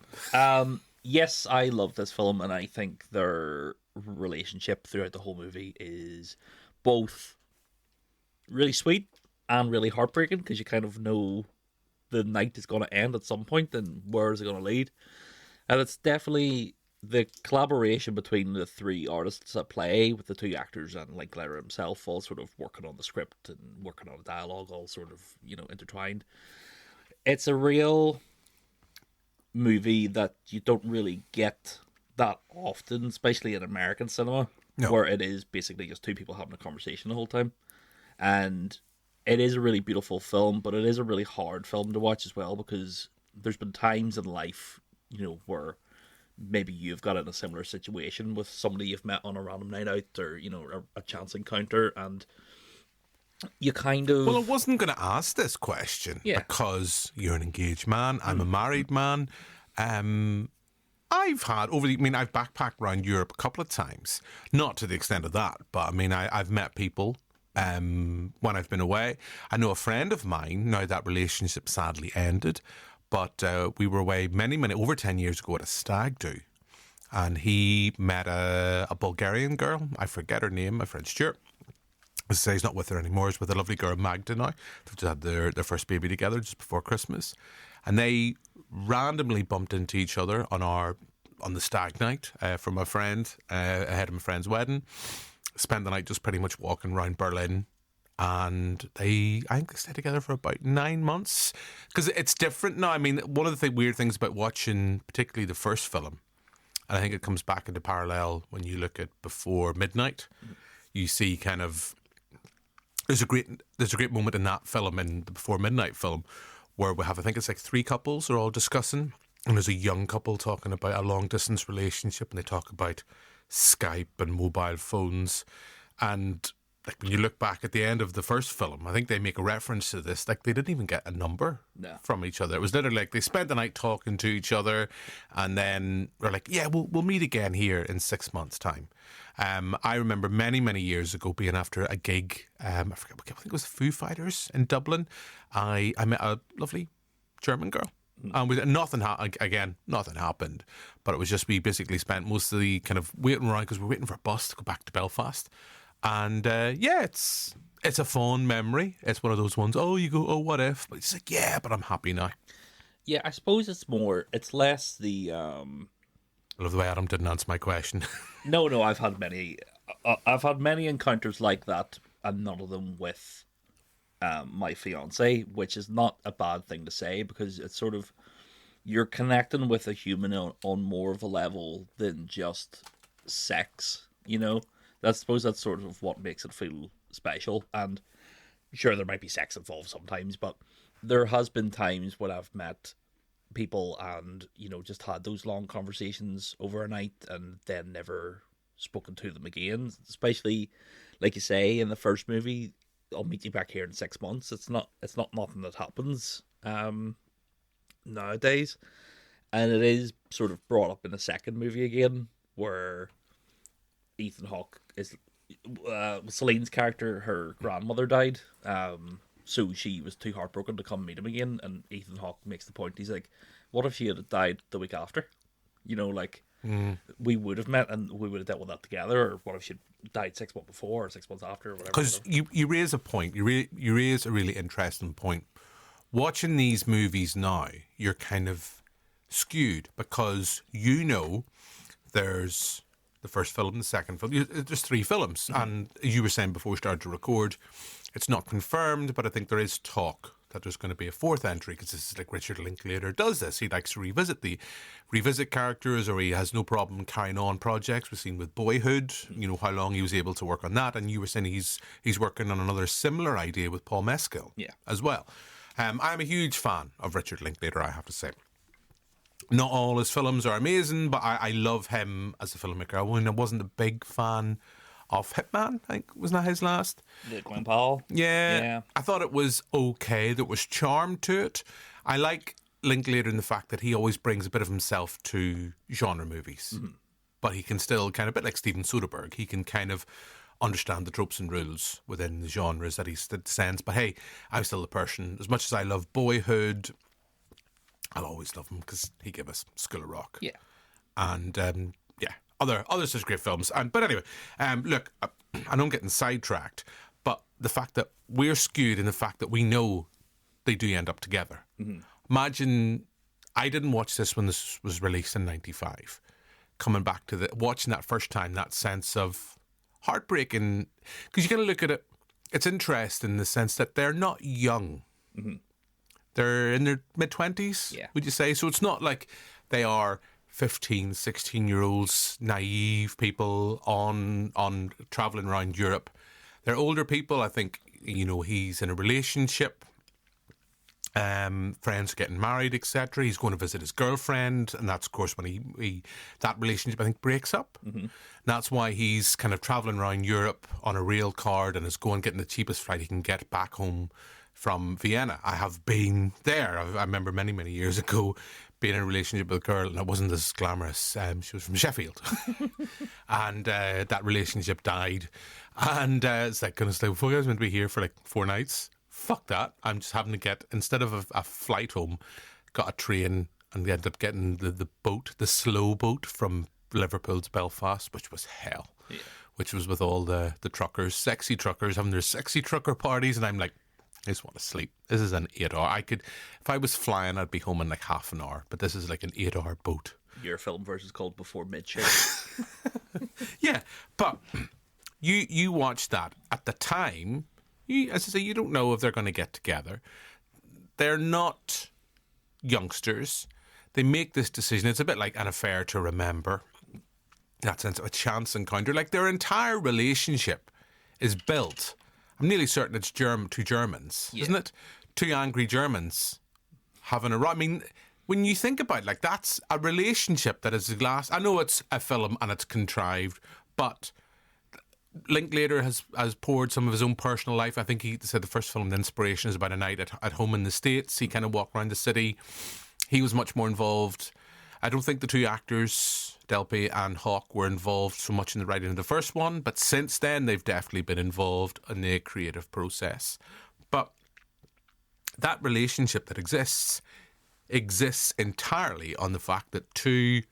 Yes, I love this film, and I think their relationship throughout the whole movie is both really sweet and really heartbreaking, because you kind of know the night is going to end at some point and where is it going to lead. And it's definitely the collaboration between the three artists at play, with the two actors and Linklater himself all sort of working on the script and working on the dialogue, all sort of, you know, intertwined. It's a real movie that you don't really get that often, especially in American cinema, where it is basically just two people having a conversation the whole time. And it is a really beautiful film, but it is a really hard film to watch as well, because there's been times in life, you know, where maybe you've got in a similar situation with somebody you've met on a random night out, or, you know, a chance encounter, and you kind of... Well, I wasn't going to ask this question because you're an engaged man, I'm a married man. I've backpacked around Europe a couple of times, not to the extent of that, but I mean, I've met people when I've been away. I know a friend of mine, now that relationship sadly ended, but we were away many, over 10 years ago at a stag do, and he met a Bulgarian girl. I forget her name, my friend Stuart. As I say, he's not with her anymore. He's with a lovely girl, Magda, now. They've just had their first baby together just before Christmas. And they randomly bumped into each other on the stag night from a friend, ahead of my friend's wedding. Spent the night just pretty much walking around Berlin. And I think they stayed together for about 9 months. Because it's different now. I mean, one of the weird things about watching particularly the first film, and I think it comes back into parallel when you look at Before Midnight, you see kind of... There's a great moment in that film, in the Before Midnight film, where we have, I think it's like 3 couples are all discussing, and there's a young couple talking about a long distance relationship, and they talk about Skype and mobile phones. And like when you look back at the end of the first film, I think they make a reference to this, like they didn't even get a number from each other. It was literally like they spent the night talking to each other, and then they're like, yeah, we'll meet again here in 6 months' time. I remember many years ago being after a gig, I forget, I think it was Foo Fighters in Dublin. I met a lovely German girl, And nothing happened. But it was just we basically spent most of the kind of waiting around because we're waiting for a bus to go back to Belfast. And it's a fond memory. It's one of those ones, you go, what if? But it's like, yeah, but I'm happy now. Yeah, I suppose it's less the... I love the way Adam didn't answer my question. No, I've had many encounters like that, and none of them with my fiance, which is not a bad thing to say, because it's sort of, you're connecting with a human on more of a level than just sex, you know? I suppose that's sort of what makes it feel special. And sure, there might be sex involved sometimes, but there has been times when I've met people and, you know, just had those long conversations over a night and then never spoken to them again. Especially, like you say, in the first movie, I'll meet you back here in 6 months. It's not nothing that happens nowadays. And it is sort of brought up in the second movie again, where Ethan Hawke is Celine's character, her grandmother died, so she was too heartbroken to come meet him again. And Ethan Hawke makes the point, he's like, what if she had died the week after? You know, like, we would have met and we would have dealt with that together. Or what if she died 6 months before or 6 months after, or whatever. Because you raise a point, you raise a really interesting point. Watching these movies now, you're kind of skewed because you know there's the first film, the second film. There's 3 films. And you were saying before we started to record, it's not confirmed, but I think there is talk that there's going to be a 4th entry, because this is like Richard Linklater does this. He likes to revisit characters, or he has no problem carrying on projects. We've seen with Boyhood, you know, how long he was able to work on that. And you were saying he's working on another similar idea with Paul Mescal as well. I'm a huge fan of Richard Linklater, I have to say. Not all his films are amazing, but I love him as a filmmaker. I wasn't a big fan of Hitman, I think, wasn't that his last? Gwen Powell. Yeah. I thought it was okay. There was charm to it. I like Linklater in the fact that he always brings a bit of himself to genre movies. But he can still kind of, a bit like Steven Soderbergh, he can kind of understand the tropes and rules within the genres that he sends. But hey, I'm still the person, as much as I love Boyhood, I'll always love him because he gave us School of Rock. Yeah. And, other such great films. But anyway, look, I know I'm getting sidetracked, but the fact that we're skewed in the fact that we know they do end up together. Imagine, I didn't watch this when this was released in 95. Coming back to watching that first time, that sense of heartbreaking, because you're going to look at it, it's interesting in the sense that they're not young. They're in their mid-20s, would you say? So it's not like they are 15, 16-year-olds, naive people on travelling around Europe. They're older people. I think, you know, he's in a relationship. Friends are getting married, etc. He's going to visit his girlfriend, and that's, of course, when he that relationship, I think, breaks up. That's why he's kind of travelling around Europe on a rail card and is getting the cheapest flight he can get back home from Vienna. I have been there. I remember many, many years ago being in a relationship with a girl, and it wasn't as glamorous. She was from Sheffield. And that relationship died. And it's like, goodness, like, before I was meant to be here for like 4 nights, fuck that. I'm just having to get, instead of a flight home, got a train, and we ended up getting the boat, the slow boat from Liverpool to Belfast, which was hell. Which was with all the truckers, sexy truckers, having their sexy trucker parties, and I'm like, I just want to sleep. This is an 8-hour. If I was flying, I'd be home in like half an hour. But this is like an 8-hour boat. Your film version's called Before Midship. Yeah, but you watch that at the time. As I say, you don't know if they're going to get together. They're not youngsters. They make this decision. It's a bit like an affair to remember. That sense of a chance encounter. Like their entire relationship is built. I'm nearly certain it's two Germans, isn't it? 2 angry Germans having a... I mean, when you think about it, like, that's a relationship that is glass. I know it's a film and it's contrived, but Linklater has poured some of his own personal life. I think he said the first film, The Inspiration, is about a night at home in the States. He kind of walked around the city. He was much more involved. I don't think the 2 actors, Delpy and Hawke, were involved so much in the writing of the first one, but since then they've definitely been involved in the creative process. But that relationship that exists exists entirely on the fact that two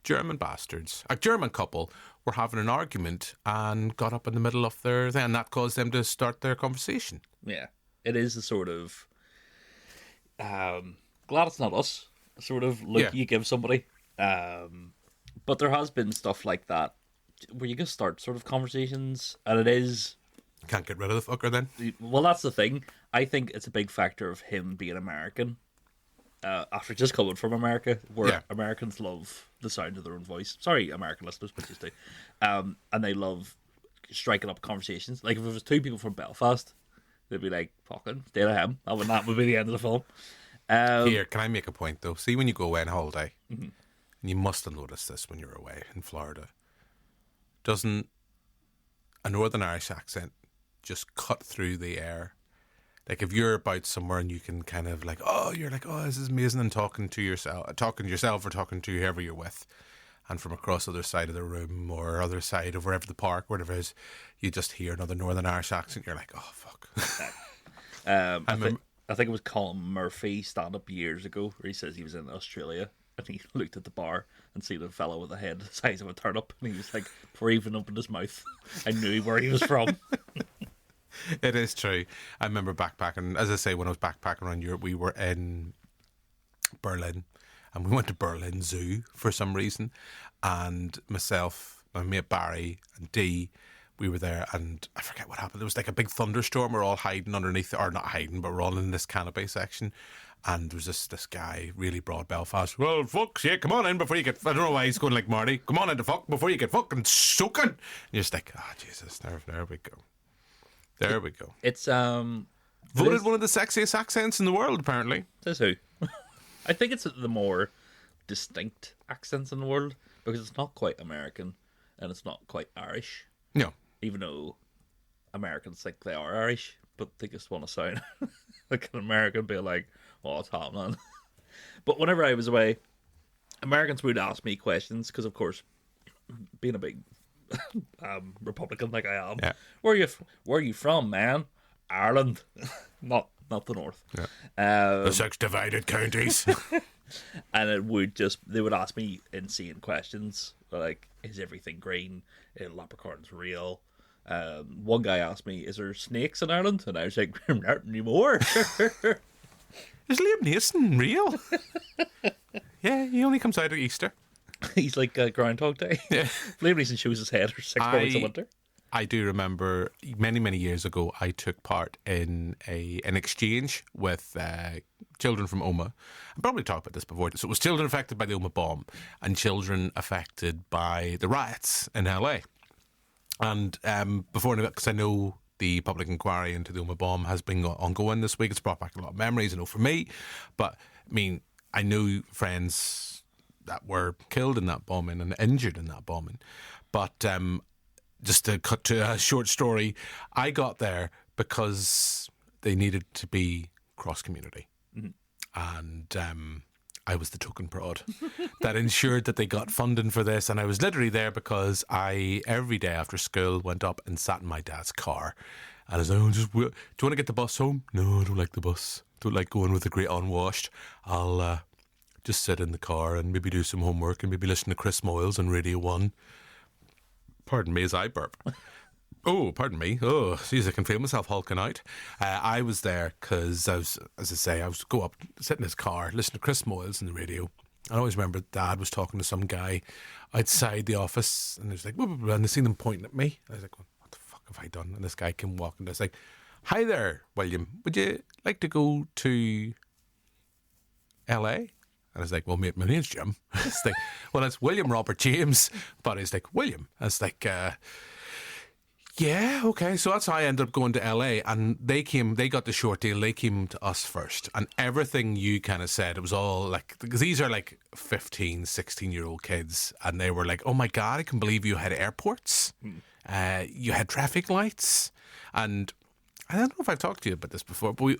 German bastards, a German couple, were having an argument and got up in the middle of their thing, and that caused them to start their conversation. Yeah. It is the sort of glad it's not us sort of look you give somebody. But there has been stuff like that where you can start sort of conversations, and it is... Can't get rid of the fucker then? Well, that's the thing. I think it's a big factor of him being American. After just coming from America, where Americans love the sound of their own voice. Sorry, American listeners, but just do. And they love striking up conversations. Like, if it was two people from Belfast, they'd be like, fucking, stay to him. That would be the end of the film. Here, can I make a point, though? See, when you go away on holiday, and you must have noticed this when you're away in Florida, doesn't a Northern Irish accent just cut through the air? Like, if you're about somewhere and you can kind of like, you're like, this is amazing, and talking to yourself or talking to whoever you're with, and from across the other side of the room or other side of wherever the park, whatever it is, you just hear another Northern Irish accent. You're like, oh, fuck. I think it was Colin Murphy stand-up years ago where he says he was in Australia and he looked at the bar and seen a fellow with a head the size of a turnip, and he was like, before he even opened his mouth, I knew where he was from. It is true. I remember backpacking. As I say, when I was backpacking around Europe, we were in Berlin, and we went to Berlin Zoo for some reason. And myself, my mate Barry, and Dee, we were there, and I forget what happened. There was like a big thunderstorm. We're all hiding underneath, or not hiding, but we're all in this canopy section. And there was this guy, really broad Belfast. Well, fuck's yeah, come on in before you get... I don't know why he's going like Marty. Come on in to fuck before you get fucking soaking. And you're just like, Jesus, there we go. There we go. It's voted one of the sexiest accents in the world, apparently. Says who? I think it's the more distinct accents in the world, because it's not quite American and it's not quite Irish. No. Even though Americans think they are Irish, but they just want to sound like an American, be like, oh, what's happening? But whenever I was away, Americans would ask me questions, because of course, being a big Republican like I am, where are you from, man? Ireland, not the north. The six divided counties. And they would ask me insane questions like, is everything green? Leprechauns real? One guy asked me, is there snakes in Ireland? And I was like, not anymore. Is Liam Neeson real? Yeah, he only comes out at Easter. He's like Groundhog Day. Yeah. Liam Neeson shows his head for 6 months of winter. I do remember many, many years ago, I took part in an exchange with children from Omagh. I probably talked about this before. So it was children affected by the Omagh bomb and children affected by the riots in LA. And before, because I know the public inquiry into the Omagh bomb has been ongoing this week. It's brought back a lot of memories, I know, for me. But, I mean, I know friends that were killed in that bombing and injured in that bombing. But just to cut to a short story, I got there because they needed to be cross-community. Mm-hmm. And I was the token prod that ensured that they got funding for this. And I was literally there because I, every day after school, went up and sat in my dad's car. And I was like, do you want to get the bus home? No, I don't like the bus. Don't like going with the great unwashed. I'll just sit in the car and maybe do some homework and maybe listen to Chris Moyles on Radio 1. Pardon me as I burp. Oh, pardon me. Oh, geez, I can feel myself hulking out. I was there because I was, as I say, I was go up, sit in his car, listen to Chris Moyles on the radio. I always remember Dad was talking to some guy outside the office, and he was like, blah, blah, blah, and I seen them pointing at me. I was like, what the fuck have I done? And this guy came walking. I was like, hi there, William. Would you like to go to LA? And I was like, well, mate, my name's Jim. It's like, well, it's William Robert James. But he's like, William. I was like, yeah, okay. So that's how I ended up going to LA. And they got the short deal. They came to us first. And everything you kind of said, it was all like, because these are like 15, 16-year-old kids. And they were like, oh my God, I can believe you had airports. You had traffic lights. And I don't know if I've talked to you about this before, but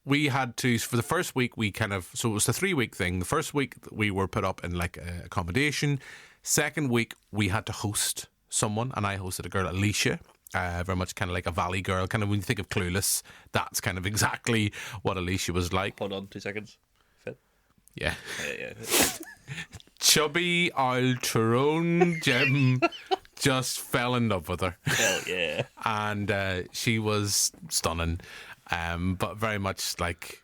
we had to, for the first week, so it was a 3-week thing. The first week we were put up in like accommodation. Second week we had to host someone, and I hosted a girl, Alicia, very much kind of like a valley girl. Kind of when you think of Clueless, that's kind of exactly what Alicia was like. Hold on 2 seconds. Fit. Yeah. Yeah. Chubby old Tyrone Jim just fell in love with her. Hell yeah. And she was stunning, but very much like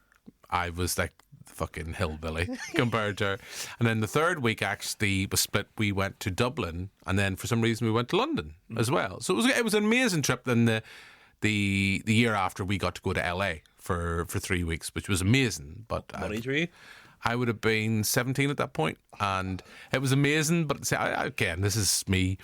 I was like fucking hillbilly compared to her. And then the third week actually was split. We went to Dublin, and then for some reason we went to London as well. So it was an amazing trip. Then the year after we got to go to LA for 3 weeks, which was amazing. But What age were you? I would have been 17 at that point, and it was amazing. But again, this is me.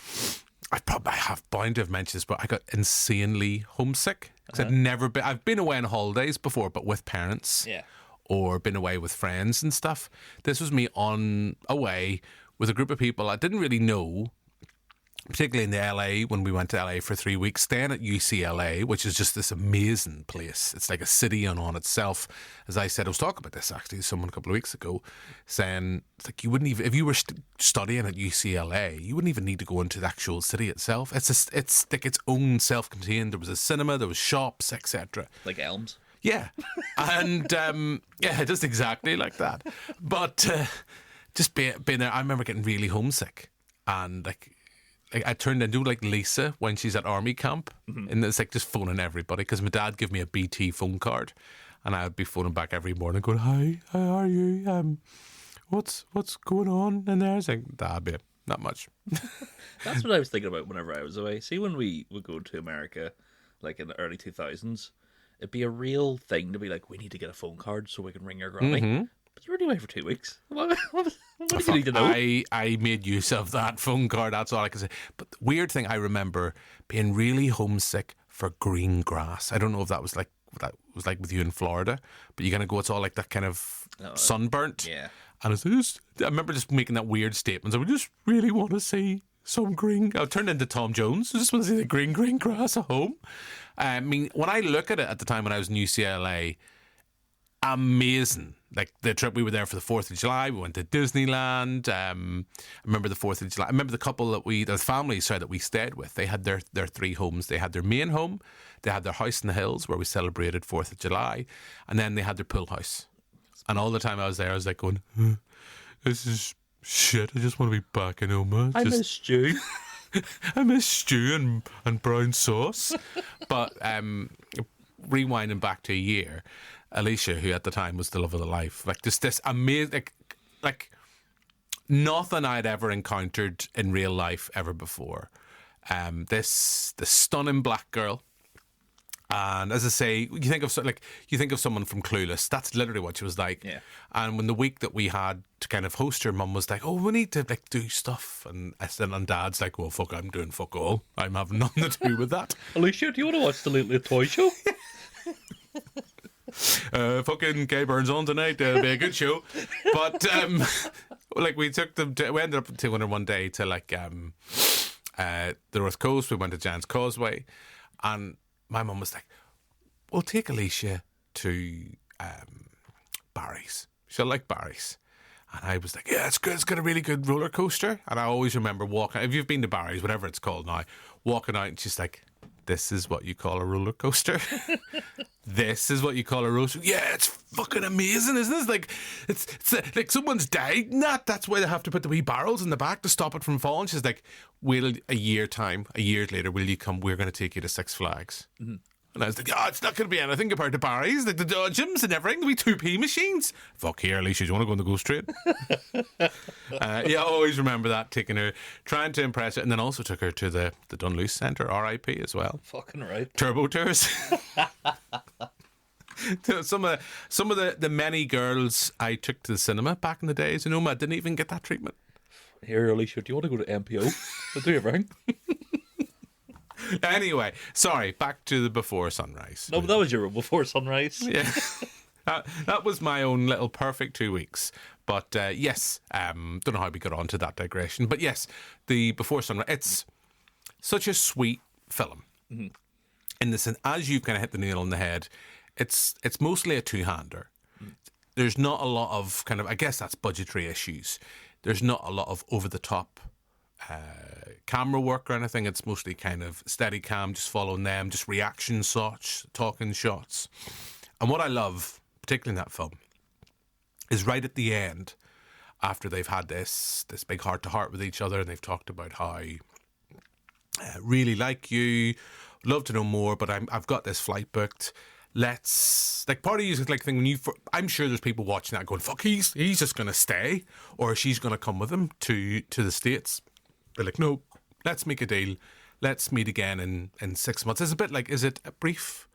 I have bound to have mentioned this, but I got insanely homesick because I've been away on holidays before, but with parents, or been away with friends and stuff. This was me away with a group of people I didn't really know, particularly in the LA, when we went to LA for 3 weeks, staying at UCLA, which is just this amazing place. It's like a city on itself. As I said, I was talking about this actually to someone a couple of weeks ago, saying it's like you wouldn't even, if you were studying at UCLA, you wouldn't even need to go into the actual city itself. It's like its own self-contained. There was a cinema, there was shops, etc. Like Elms. Yeah, and yeah, just exactly like that. But just being there, I remember getting really homesick, and like I turned into like Lisa when she's at army camp, and it's like just phoning everybody because my dad gave me a BT phone card, and I would be phoning back every morning, going, "Hi, how are you? What's going on in there?" It's like, "Dad, babe, not much." That's what I was thinking about whenever I was away. See, when we would go to America, like in the early 2000s, it'd be a real thing to be like, we need to get a phone card so we can ring your granny. But you're only away for 2 weeks. What do you need to know? I made use of that phone card. That's all I can say. But the weird thing, I remember being really homesick for green grass. I don't know if that was like with you in Florida, but you're gonna go. It's all like that kind of sunburnt. Yeah. And I remember just making that weird statement. I would just really want to see some green. I turned into Tom Jones. I just want to see the green grass at home. I mean, when I look at it at the time when I was in UCLA, amazing. Like the trip, we were there for the 4th of July. We went to Disneyland. I remember the 4th of July. I remember the couple the family that we stayed with. They had their 3 homes. They had their main home. They had their house in the hills where we celebrated 4th of July. And then they had their pool house. And all the time I was there, I was like going, this is shit. I just want to be back in home. I miss stew. I miss stew and brown sauce. But rewinding back to a year, Alicia, who at the time was the love of the life, like just this amazing, like nothing I'd ever encountered in real life ever before. This stunning black girl. And as I say, you think of someone from Clueless. That's literally what she was like. Yeah. And when the week that we had to kind of host her, Mum was like, "Oh, we need to like do stuff," and Dad's like, "Well, fuck, I'm doing fuck all. I'm having nothing to do with that." Alicia, do you want to watch the Little Toy Show? Fucking Gay Burns on tonight. It'll be a good show. But like we ended up taking her one day to like the North Coast. We went to Giant's Causeway, and my mum was like, "We'll take Alicia to Barry's. She'll like Barry's." And I was like, "Yeah, it's good. It's got a really good roller coaster." And I always remember walking, if you've been to Barry's, whatever it's called now, walking out, and she's like, "This is what you call a roller coaster." This is what you call a roller coaster. Yeah, it's fucking amazing, isn't it? It's like it's like someone's died in that. That's why they have to put the wee barrels in the back to stop it from falling. She's like, "Wait a year later, will you come? We're going to take you to Six Flags." Mm-hmm. And I was like, "Oh, it's not going to be anything compared to Barry's. Like the gyms and everything. There'll be 2p machines." Fuck here, Alicia. Do you want to go on the Go Straight? Yeah, I always remember that, taking her, trying to impress her, and then also took her to the Dunluce Centre, RIP as well. Fucking right. Turbo Tours. Some of the many girls I took to the cinema back in the days, I didn't even get that treatment. Here, Alicia, do you want to go to MPO? I'll do everything. Anyway, sorry, back to the Before Sunrise. No, but that was your Before Sunrise. Yeah. That was my own little perfect 2 weeks. But yes, don't know how we got on to that digression. But yes, the Before Sunrise, it's such a sweet film. Mm-hmm. In the sense, as you've kind of hit the nail on the head, it's mostly a two-hander. Mm. There's not a lot of kind of, I guess that's budgetary issues. There's not a lot of over-the-top camera work or anything. It's mostly kind of steady cam, just following them, just reaction shots, talking shots. And what I love, particularly in that film, is right at the end, after they've had this big heart-to-heart with each other, and they've talked about how really like you, love to know more, but I've got this flight booked. Let's, like, part of you is like thinking, I'm sure there's people watching that going, fuck, he's just going to stay, or she's going to come with him to the States. They're like, no, let's make a deal. Let's meet again in 6 months. It's a bit like, is it a brief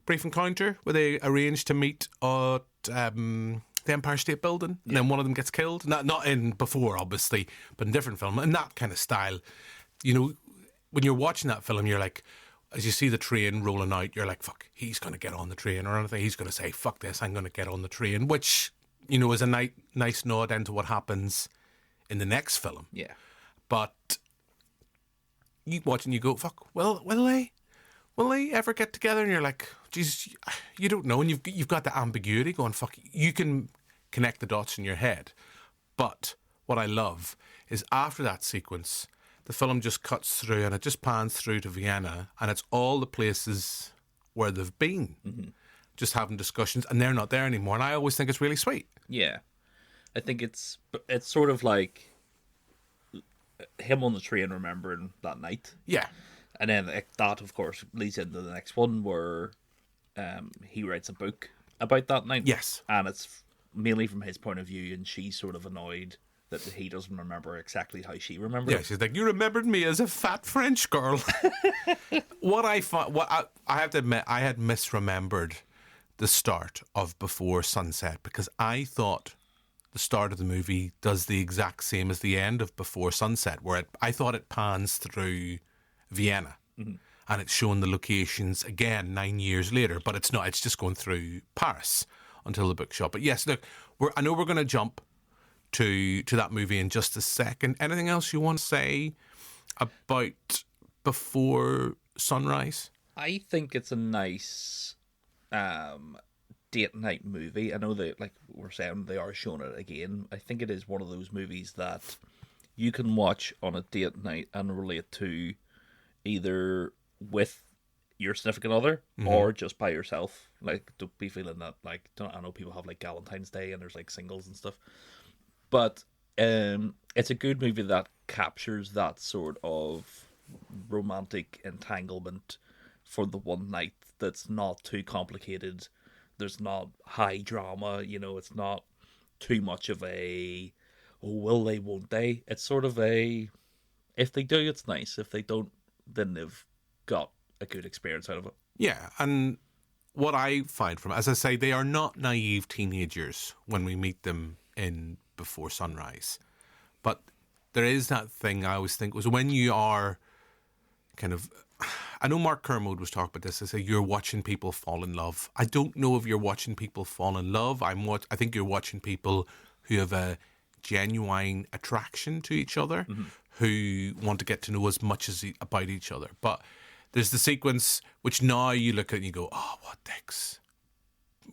encounter where they arrange to meet at the Empire State Building, and then one of them gets killed? Not in Before, obviously, but in a different film, in that kind of style. You know, when you're watching that film, you're like, as you see the train rolling out, you're like, fuck, he's going to get on the train or anything. He's going to say, fuck this, I'm going to get on the train, which, you know, is a nice nod into what happens in the next film. Yeah. But you watch and you go, fuck, will they ever get together? And you're like, Jesus, you don't know. And you've got the ambiguity going, fuck, you can connect the dots in your head. But what I love is after that sequence, the film just cuts through and it just pans through to Vienna, and it's all the places where they've been, just having discussions, and they're not there anymore. And I always think it's really sweet. Yeah. I think it's sort of like him on the train remembering that night. Yeah. And then that, of course, leads into the next one where he writes a book about that night. Yes. And it's mainly from his point of view, and she's sort of annoyed that he doesn't remember exactly how she remembered. Yeah, she's like, you remembered me as a fat French girl. I have to admit, I had misremembered the start of Before Sunset, because I thought the start of the movie does the exact same as the end of Before Sunset, where I thought it pans through Vienna, and it's showing the locations again 9 years later, but it's not. It's just going through Paris until the bookshop. But yes, look, I know we're going to jump to that movie in just a second. Anything else you want to say about Before Sunrise? I think it's a nice date night movie. I know that, like we're saying, they are showing it again. I think it is one of those movies that you can watch on a date night and relate to, either with your significant other or just by yourself. Like, don't be feeling that, like, I know people have like Valentine's Day and there's like singles and stuff, but it's a good movie that captures that sort of romantic entanglement for the one night. That's not too complicated. There's not high drama, you know, it's not too much of a, oh, will they, won't they? It's sort of a, if they do, it's nice. If they don't, then they've got a good experience out of it. Yeah, and what I find from it, as I say, they are not naive teenagers when we meet them in Before Sunrise. But there is that thing I always think was when you are kind of, I know Mark Kermode was talking about this, I say you're watching people fall in love. I don't know if you're watching people fall in love. I think you're watching people who have a genuine attraction to each other, who want to get to know as much as about each other. But there's the sequence which now you look at and you go, oh, what dicks,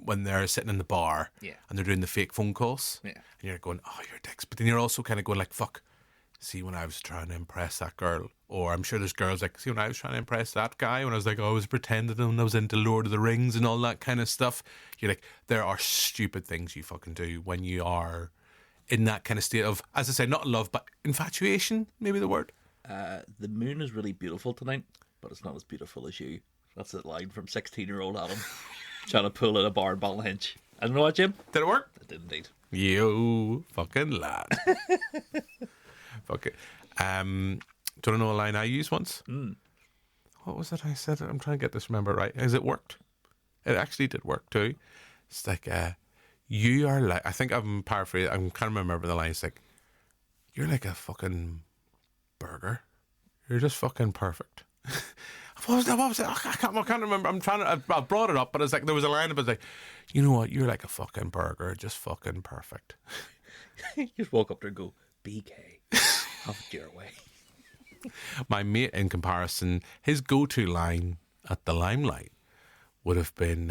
when they're sitting in the bar and they're doing the fake phone calls, and you're going, oh, you're dicks. But then you're also kind of going like, fuck, see when I was trying to impress that girl. Or I'm sure there's girls like, see when I was trying to impress that guy, when I was like, oh, I was pretending and I was into Lord of the Rings and all that kind of stuff. You're like, there are stupid things you fucking do when you are in that kind of state of, as I say, not love, but infatuation, maybe the word. The moon is really beautiful tonight, but it's not as beautiful as you. That's a line from 16-year-old Adam trying to pull in a bar in Ballinhinch. I don't know what, Jim? Did it work? It did indeed. You fucking lad. Fuck it. Do you know a line I used once? What was it I said? I'm trying to get this remembered right. Has it worked? It actually did work too. It's like, you are like, I think I'm paraphrasing, I can't remember the line. It's like, you're like a fucking burger. You're just fucking perfect. What was it? I can't remember. I brought it up, but it's like, there was a line about like, you know what? You're like a fucking burger, just fucking perfect. You just walk up there and go, BK, have it your way. My mate, in comparison, his go-to line at the Limelight would have been,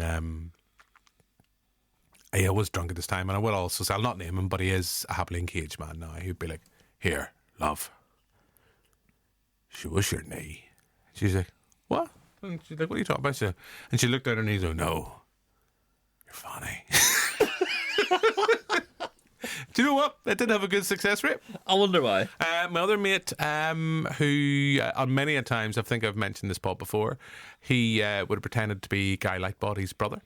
I was drunk at this time, and I will also say, I'll not name him, but he is a happily engaged man now. He'd be like, here, love, show us your knee. She's like, what? And she's like, what are you talking about? And she looked at her knees and goes, no, you're funny. Do you know what? It did have a good success rate. I wonder why. My other mate, who on many a times, I think I've mentioned this pod before, he would have pretended to be Guy Lightbody's brother.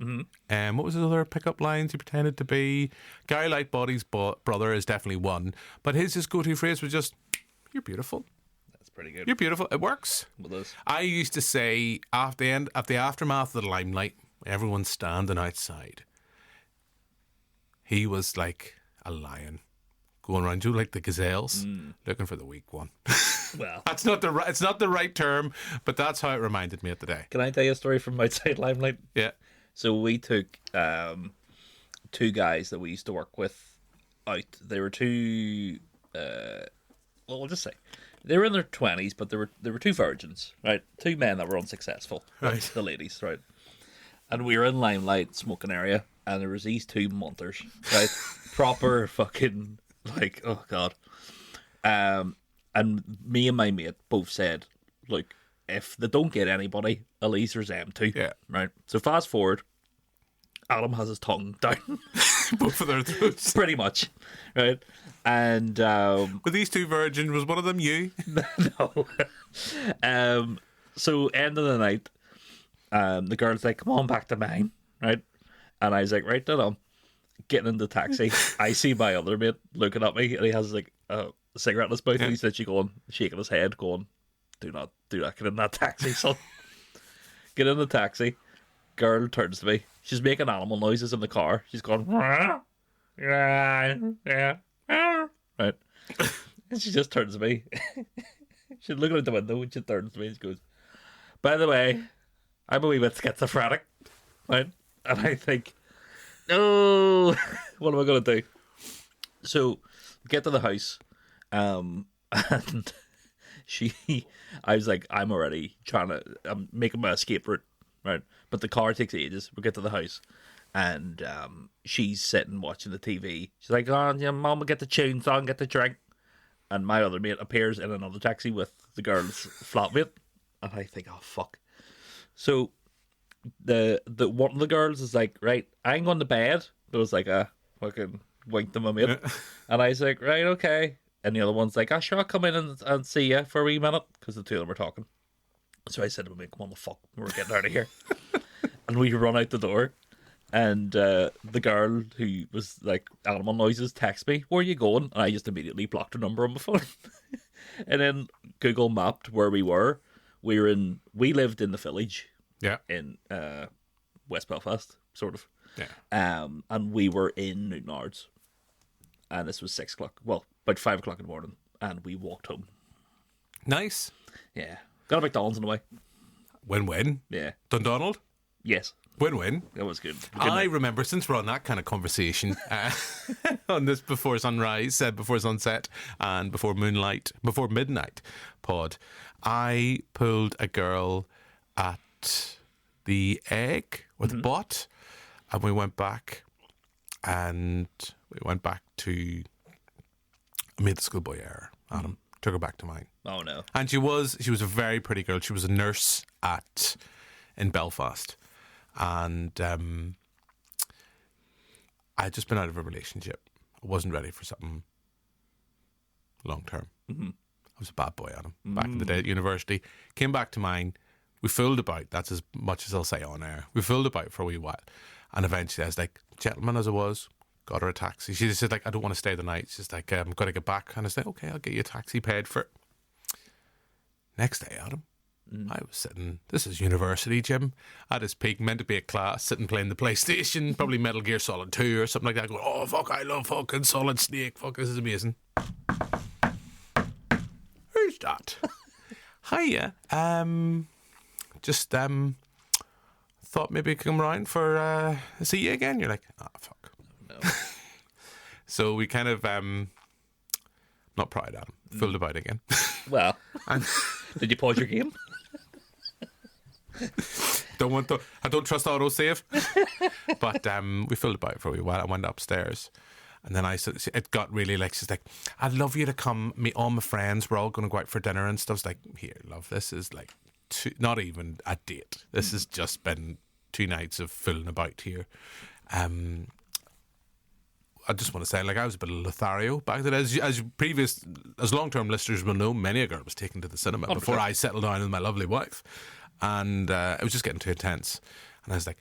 Mm-hmm. What was his other pickup lines? He pretended to be Guy Lightbody's brother is definitely one, but his go-to phrase was just, "You're beautiful." That's pretty good. You're beautiful. It works. It does. I used to say after the aftermath of the Limelight, everyone's standing outside. He was like a lion going around, you like the gazelles, looking for the weak one. Well, it's not the right term, but that's how it reminded me of the day. Can I tell you a story from outside Limelight? Yeah. So we took two guys that we used to work with out. They were two. Well, we'll just say they were in their 20s, but they were two virgins, right? Two men that were unsuccessful. Right. The ladies, right? And we were in Limelight smoking area, and there was these two munters, right? Proper fucking, like, oh god. And me and my mate both said, look, if they don't get anybody, at least there's them two. Yeah. Right. So fast forward, Adam has his tongue down. Both of their throats. Pretty much. Right. And with these two virgins, was one of them you? No. So end of the night, the girl's like, come on back to mine, right? And I was like, right, then I'm getting in the taxi. I see my other mate looking at me, and he has like a cigarette in his mouth, and he's literally shaking his head, going, do not get in that taxi, son. Get in the taxi. Girl turns to me. She's making animal noises in the car. She's going, right. And she just turns to me. She's looking out the window, and she turns to me and she goes, by the way, I'm a wee bit schizophrenic, right? And I think, no, what am I going to do? So, get to the house, and I was like, I'm making my escape route, right? But the car takes ages. We get to the house, and she's sitting watching the TV. She's like, oh, yeah, Mum will get the tunes on, get the drink. And my other mate appears in another taxi with the girl's flatmate. And I think, oh, fuck. So the one of the girls is like, right, I'm going to bed. There was like a fucking wink to my mate. And I was like, right, okay. And the other one's like, sure, I'll come in and see you for a wee minute. Because the two of them were talking. So I said to my mate, come on, the fuck, we're getting out of here. And we run out the door. And the girl who was like animal noises texts me, where are you going? And I just immediately blocked her number on my phone. And then Google mapped where we were. We lived in the village. Yeah. In West Belfast, sort of. Yeah. And we were in Newton Ards. And this was 6 o'clock. Well, about 5 o'clock in the morning. And we walked home. Nice. Yeah. Got a McDonald's on the way. Win-win. Yeah. Dundonald? Yes. Win-win. That was good. I remember, since we're on that kind of conversation, on this Before Sunrise, Before Sunset, and Before Midnight pod, I pulled a girl at the Egg, or the Bot, and we went back to, I made the schoolboy error, Adam. Took her back to mine. Oh, no. And she was a very pretty girl. She was a nurse in Belfast. And I'd just been out of a relationship. I wasn't ready for something long term. I was a bad boy, Adam, back in the day at university. Came back to mine. We fooled about. That's as much as I'll say on air. We fooled about for a wee while. And eventually I was like, gentleman as I was, got her a taxi. She just said, like, I don't want to stay the night. She's like, I'm going to get back. And I said, okay, I'll get you a taxi paid for it. Next day, Adam, I was sitting, this is university, Jim, at his peak, meant to be at class, sitting playing the PlayStation, probably Metal Gear Solid 2 or something like that, going, oh, fuck, I love fucking Solid Snake, fuck, this is amazing. Who's that? Hiya, just, thought maybe I'd come round for, see you again. You're like, fuck. No. So we kind of, not proud, Adam, fooled about again. Well, did you pause your game? I don't trust autosave. But we filled about for a wee while. I went upstairs, and then it got really like, she's like, I'd love you to come meet all my friends. We're all going to go out for dinner and stuff. It's like, here, love, this is like not even a date. This has just been 2 nights of fooling about here. I just want to say, like, I was a bit of Lothario back then. As long-term listeners will know, many a girl was taken to the cinema 100%. before I settled down with my lovely wife. And it was just getting too intense. And I was like,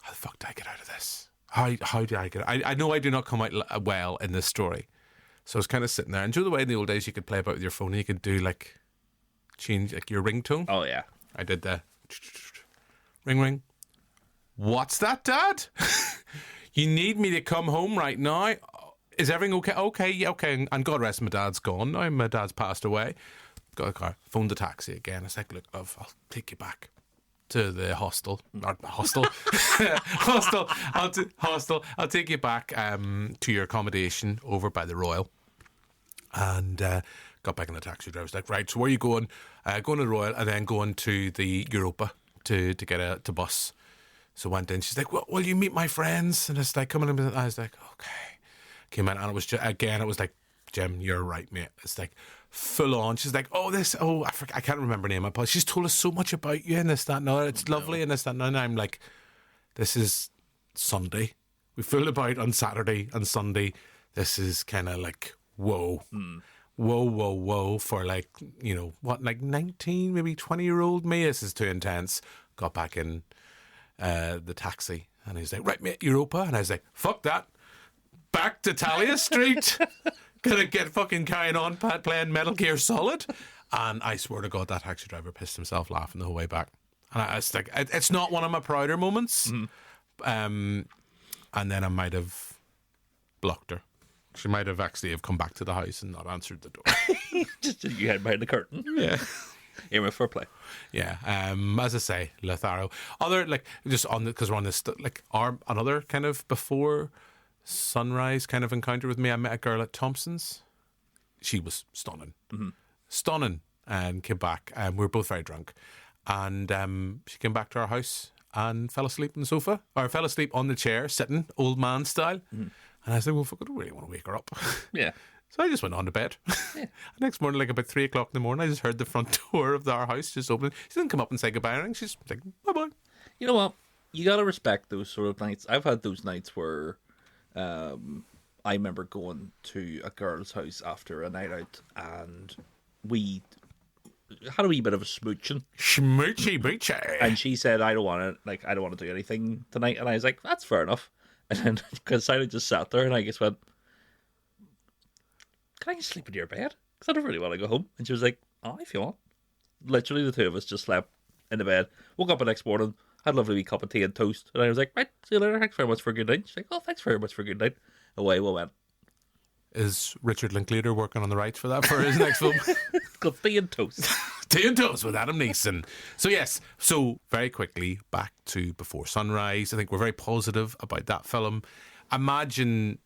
how the fuck do I get out of this? How do I get out? I know I do not come out well in this story. So I was kind of sitting there. And do you know the way in the old days you could play about with your phone and you could do, like, change, like, your ringtone? Oh, yeah. I did the ring, ring. What's that, Dad? You need me to come home right now? Is everything okay? Okay, yeah, okay. And God rest, my dad's gone now. My dad's passed away. Got a car. Phoned the taxi again. I was like, look, love, I'll take you back to the hostel. Not hostel. Hostel. I'll take you back to your accommodation over by the Royal. And got back in the taxi driver. I was like, right, so where are you going? Going to the Royal and then going to the Europa to get a bus. So went in. She's like, well, will you meet my friends? And it's like, coming in. I was like, okay. Came in and it was just, again, it was like, Jim, you're right, mate. It's like full on. She's like, I can't remember her name. She's told us so much about you and this, that, and other. It's lovely and this, that, and other. And I'm like, this is Sunday. We fooled about on Saturday and Sunday. This is kind of like, whoa. Whoa for like, you know, what, like 19, maybe 20-year-old me? This is too intense. Got back in the taxi and he's like, right, mate, Europa. And I was like, fuck that. Back to Talia Street. Gonna get fucking carrying on playing Metal Gear Solid. And I swear to God, that taxi driver pissed himself laughing the whole way back. And I was like, it's not one of my prouder moments. And then I might have blocked her. She might have actually have come back to the house and not answered the door. Just you head behind the curtain. Yeah. Aim for play. Yeah. As I say, Lothario. Other, like, just on the, because we're on this, like, another kind of before sunrise kind of encounter with me. I met a girl at Thompson's. She was stunning. Stunning. And came back. We were both very drunk. And she came back to our house and fell asleep on the sofa. Or fell asleep on the chair, sitting, old man style. And I said, well, fuck, I don't really want to wake her up. Yeah. So I just went on to bed. Yeah. Next morning, like about 3 o'clock in the morning, I just heard the front door of our house just open. She didn't come up and say goodbye or anything. She's like, bye-bye. You know what? You got to respect those sort of nights. I've had those nights where I remember going to a girl's house after a night out and we had a wee bit of a smooching. Smoochy boochy. And she said, I don't want to do anything tonight. And I was like, that's fair enough. And then because I just sat there and I just went, can I just sleep in your bed? Because I don't really want to go home. And she was like, oh, if you want. Literally the two of us just slept in the bed. Woke up the next morning, had a lovely wee cup of tea and toast. And I was like, right, see you later. Thanks very much for a good night. She's like, oh, thanks very much for a good night. Away we went. Is Richard Linklater working on the rights for that for his next film? It's called Tea and Toast. Tea and Toast with Adam Neeson. So yes, so very quickly back to Before Sunrise. I think we're very positive about that film. Imagine,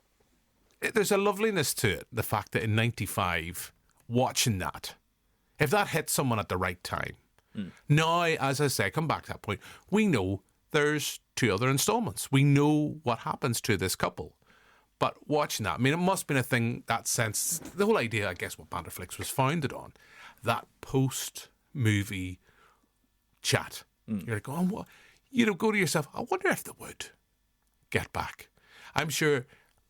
there's a loveliness to it, the fact that in 95, watching that, if that hit someone at the right time. Now, as I say, come back to that point, we know there's 2 other installments. We know what happens to this couple. But watching that, I mean, it must have been a thing, that sense, the whole idea, I guess, what Banderflix was founded on, that post-movie chat. You're like, oh, what? You know, go to yourself, I wonder if they would get back. I'm sure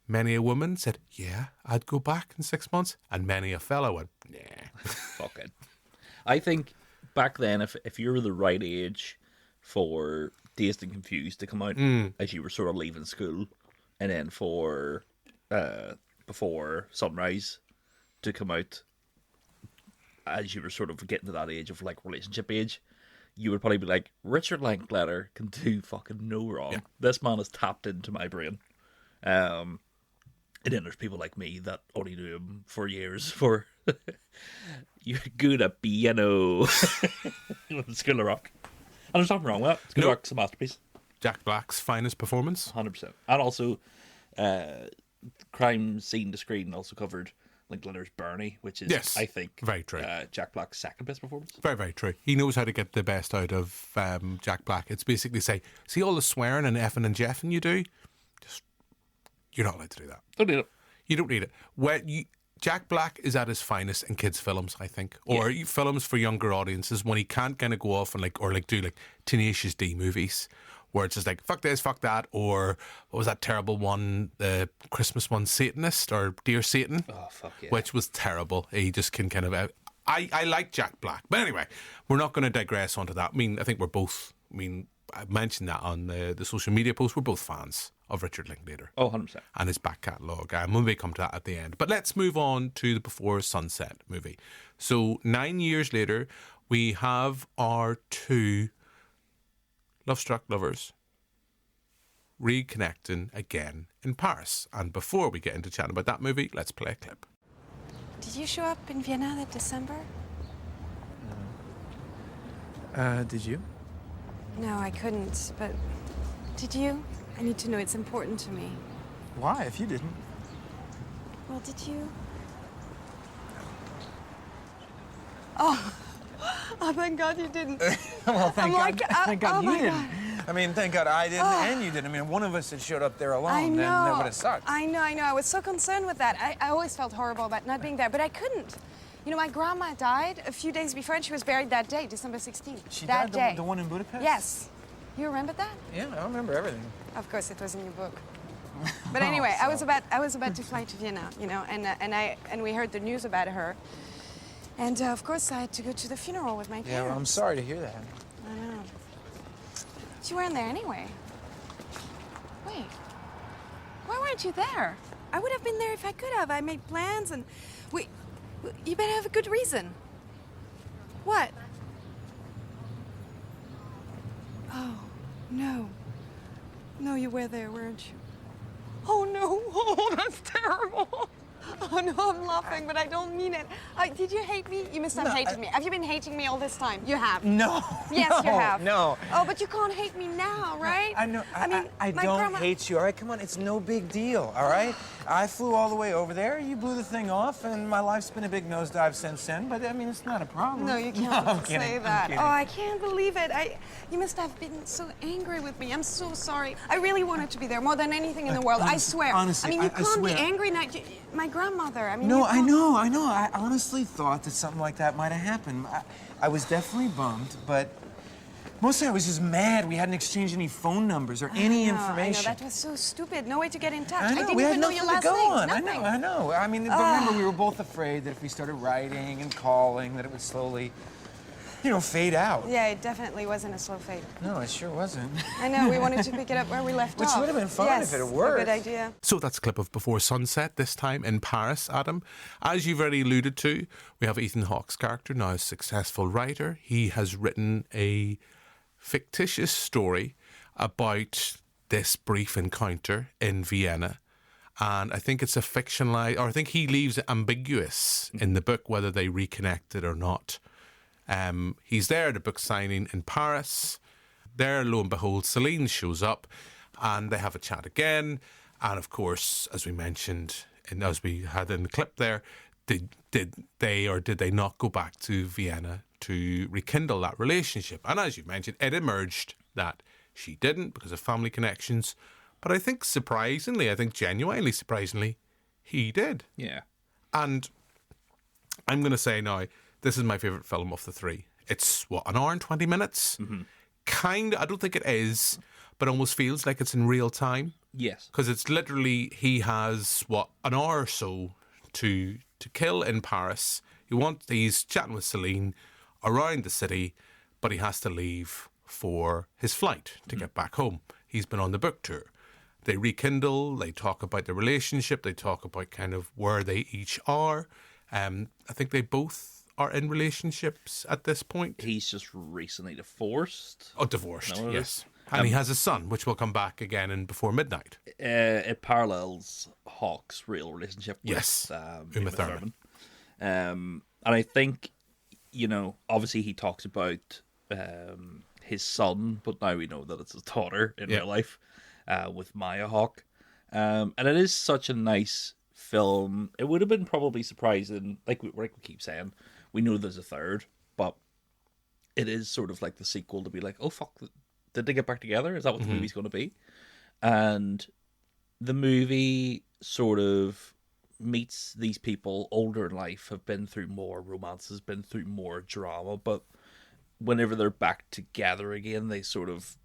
many a woman said, yeah, I'd go back in 6 months. And many a fellow went, nah. Fuck it. I think back then, if you were the right age for Dazed and Confused to come out as you were sort of leaving school, and then for Before Sunrise to come out as you were sort of getting to that age of like relationship age, you would probably be like, Richard Linklater can do fucking no wrong. Yeah. This man has tapped into my brain. And then there's people like me that only knew him for years for You're Good at Piano. School of Rock. And there's nothing wrong with that. School of Rock's a masterpiece. Jack Black's finest performance. 100%. And also, Crime Scene to Screen also covered Linklater's Bernie, which is, yes, I think, very true. Jack Black's second best performance. Very, very true. He knows how to get the best out of Jack Black. It's basically say, see all the swearing and effing and jeffing you do? Just, you're not allowed to do that. Don't need it. You don't need it. Jack Black is at his finest in kids' films, I think, or films for younger audiences when he can't kind of go off and do like Tenacious D movies, where it's just like, fuck this, fuck that, or what was that terrible one, the Christmas one, Satanist, or Dear Satan? Oh, fuck yeah. Which was terrible. He just can kind of... I like Jack Black. But anyway, we're not going to digress onto that. I mean, I think we're both... I mean, I mentioned that on the social media post. We're both fans of Richard Linklater. Oh, 100%. And his back catalogue. And we'll come to that at the end. But let's move on to the Before Sunset movie. So 9 years later, we have our two love-struck lovers reconnecting again in Paris. And before we get into chatting about that movie, let's play a clip. Did you show up in Vienna that December? Did you? No, I couldn't, but did you? I need to know, it's important to me. Why, if you didn't? Well, did you? Oh, thank God you didn't. Well, thank God, thank God you my didn't. God. I mean, thank God I didn't and you didn't. I mean, one of us had showed up there alone, I know. then that would have sucked. I know. I was so concerned with that. I always felt horrible about not being there, but I couldn't. You know, my grandma died a few days before, and she was buried that day, December 16th. She that died, day. the one in Budapest? Yes. You remember that? Yeah, I remember everything. Of course, it was in your book. But anyway, I was about to fly to Vienna, you know, and we heard the news about her, and of course I had to go to the funeral with my parents. Yeah, well, I'm sorry to hear that. I know. You weren't there anyway. Wait, why weren't you there? I would have been there if I could have. I made plans, and you better have a good reason. What? Oh, no. No, you were there, weren't you? Oh, no. Oh, that's terrible. Oh, no, I'm laughing, but I don't mean it. Did you hate me? You must have hated me. Have you been hating me all this time? You have. No. Yes, no, you have. No. Oh, but you can't hate me now, right? I know. I my don't grandma... hate you, all right? Come on, it's no big deal, all right? I flew all the way over there, you blew the thing off, and my life's been a big nosedive since then, but I mean, it's not a problem. No, you can't kidding, say I'm that. kidding. Oh, I can't believe it. You must have been so angry with me. I'm so sorry. I really wanted to be there more than anything in the world. Honestly, I swear. honestly, I mean, you I can't be swear. angry now. My grandmother. I mean, No, you I can't- know. I honestly thought that something like that might have happened. I was definitely bummed, but mostly I was just mad we hadn't exchanged any phone numbers or any information. I know, that was so stupid. No way to get in touch. I know, didn't we had even know nothing your to last go name. on. Nothing. I know. I mean, but remember, we were both afraid that if we started writing and calling, that it would slowly, fade out. Yeah, it definitely wasn't a slow fade. No, it sure wasn't. I know, we wanted to pick it up where we left Which off. would have been fun yes, if it had worked. A good idea. So that's a clip of Before Sunset, this time in Paris, Adam. As you've already alluded to, we have Ethan Hawke's character, now a successful writer. He has written a fictitious story about this brief encounter in Vienna. And I think it's a fictionalized, or I think he leaves it ambiguous in the book whether they reconnected or not. He's there at a book signing in Paris. There, lo and behold, Celine shows up and they have a chat again. And of course, as we mentioned, and as we had in the clip there, did they not go back to Vienna to rekindle that relationship? And as you mentioned, it emerged that she didn't because of family connections. But I think genuinely surprisingly, he did. Yeah. And I'm going to say now, this is my favourite film of the three. It's, an hour and 20 minutes? Mm-hmm. I don't think it is, but almost feels like it's in real time. Yes. Because it's literally, he has, an hour or so to kill in Paris. He's chatting with Celine around the city, but he has to leave for his flight to get back home. He's been on the book tour. They rekindle, they talk about the relationship, they talk about kind of where they each are. I think they both are in relationships at this point. He's just recently divorced. Oh, divorced, No, yes. And he has a son, which will come back again in Before Midnight. It parallels Hawke's real relationship with Yes, Uma Thurman. And I think, obviously he talks about his son, but now we know that it's his daughter in real life with Maya Hawke. And it is such a nice film. It would have been probably surprising, like we keep saying, we know there's a third, but it is sort of like the sequel to be like, oh fuck, did they get back together? Is that what the movie's going to be? And the movie sort of meets these people older in life, have been through more romances, been through more drama, but whenever they're back together again, they sort of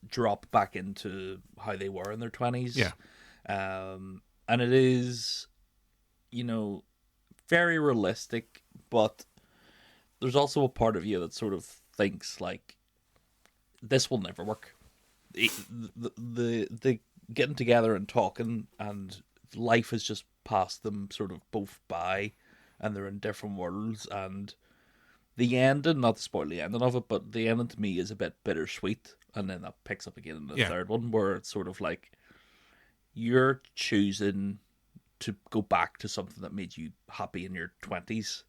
drop back into how they were in their 20s. Yeah. And it is, very realistic, but there's also a part of you that sort of thinks, like, this will never work. The getting together and talking, and life has just passed them sort of both by, and they're in different worlds, and the ending, not to spoil the ending of it, but the ending to me is a bit bittersweet, and then that picks up again in the third one, where it's sort of like you're choosing to go back to something that made you happy in your 20s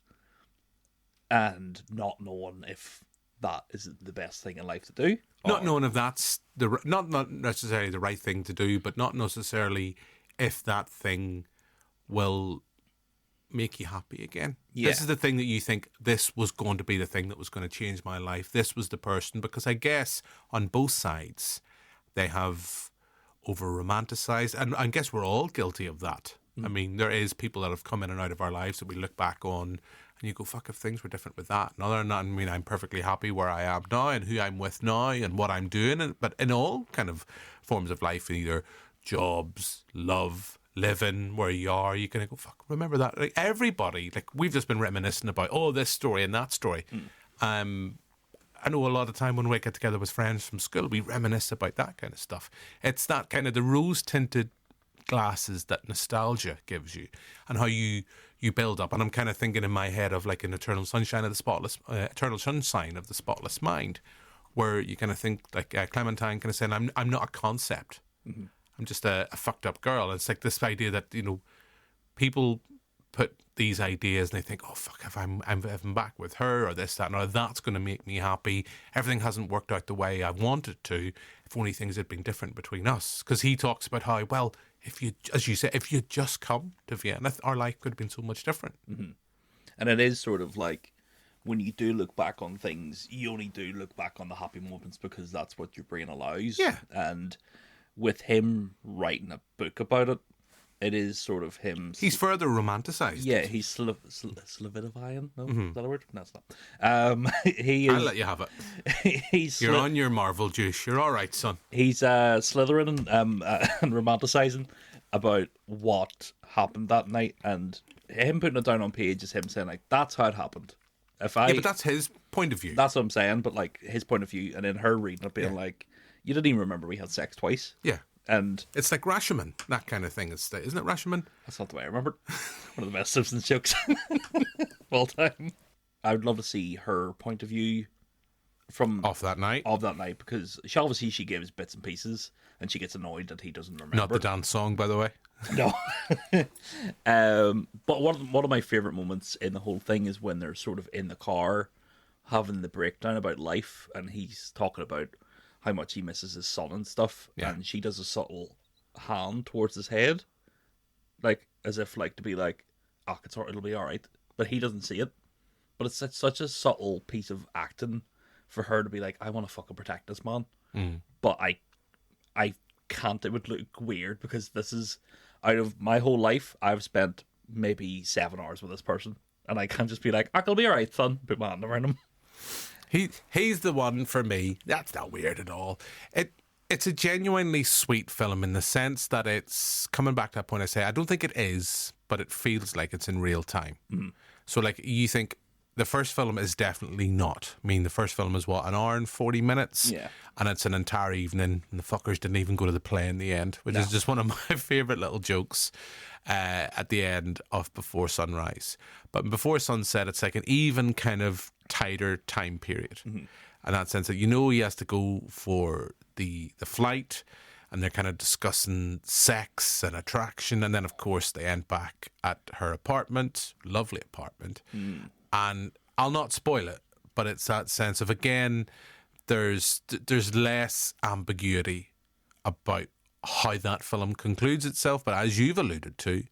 and not knowing if that is the best thing in life to do. Not knowing if that's not necessarily the right thing to do, but not necessarily if that thing will make you happy again. Yeah. This is the thing that you think, this was going to be the thing that was going to change my life. This was the person, because I guess on both sides they have over-romanticized, and I guess we're all guilty of that. I mean, there is people that have come in and out of our lives that we look back on and you go, fuck, if things were different with that. And other than that, I mean, I'm perfectly happy where I am now and who I'm with now and what I'm doing. But in all kind of forms of life, either jobs, love, living, where you are, you kind of go, fuck, remember that? Like everybody, like we've just been reminiscing about, this story and that story. I know a lot of time when we get together with friends from school, we reminisce about that kind of stuff. It's that kind of the rose-tinted glasses that nostalgia gives you, and how you build up. And I'm kind of thinking in my head of like an eternal sunshine of the spotless mind, where you kind of think like Clementine kind of saying, I'm not a concept. I'm just a fucked up girl. And it's like this idea that people put these ideas and they think, oh fuck, if I'm back with her or this, that, and other, that's going to make me happy. Everything hasn't worked out the way I wanted to. If only things had been different between us. Because he talks about how, well, if you, as you say, if you'd just come to Vienna, our life could have been so much different. And it is sort of like, when you do look back on things, you only do look back on the happy moments because that's what your brain allows. Yeah. And with him writing a book about it, it is sort of him. He's further romanticized. Yeah, he's Slavidifying. No, is that a word? No, it's not. He is. I'll let you have it. You're on your Marvel juice. You're all right, son. He's slithering and romanticizing about what happened that night, and him putting it down on page is him saying like, "That's how it happened." Yeah, but that's his point of view. That's what I'm saying. But like his point of view, and then her reading it being like, "You didn't even remember we had sex twice." Yeah. And it's like Rashomon, that kind of thing. Isn't it Rashomon? That's not the way I remember it. One of the best Simpsons jokes of all time. I would love to see her point of view of that night, because she gives bits and pieces, and she gets annoyed that he doesn't remember. Not the dance song, by the way. No. But one of my favorite moments in the whole thing is when they're sort of in the car having the breakdown about life, and he's talking about how much he misses his son and stuff, and she does a subtle hand towards his head, like as if like to be like, "Oh, it'll be all right," but he doesn't see it. But it's such a subtle piece of acting for her to be like, "I want to fucking protect this man," but I can't. It would look weird because this is out of my whole life. I've spent maybe 7 hours with this person, and I can't just be like, "It'll be all right, son." Put my hand around him. He's the one for me. That's not weird at all. It's a genuinely sweet film in the sense that it's coming back to that point I say, I don't think it is, but it feels like it's in real time. So like you think the first film is definitely not. I mean, the first film is what, an hour and 40 minutes? Yeah. And it's an entire evening, and the fuckers didn't even go to the play in the end, which is just one of my favourite little jokes at the end of Before Sunrise. But Before Sunset, it's like an even kind of tighter time period. And that sense that he has to go for the flight, and they're kind of discussing sex and attraction, and then of course they end back at her apartment, lovely apartment. And I'll not spoil it, but it's that sense of, again, there's less ambiguity about how that film concludes itself. But as you've alluded to,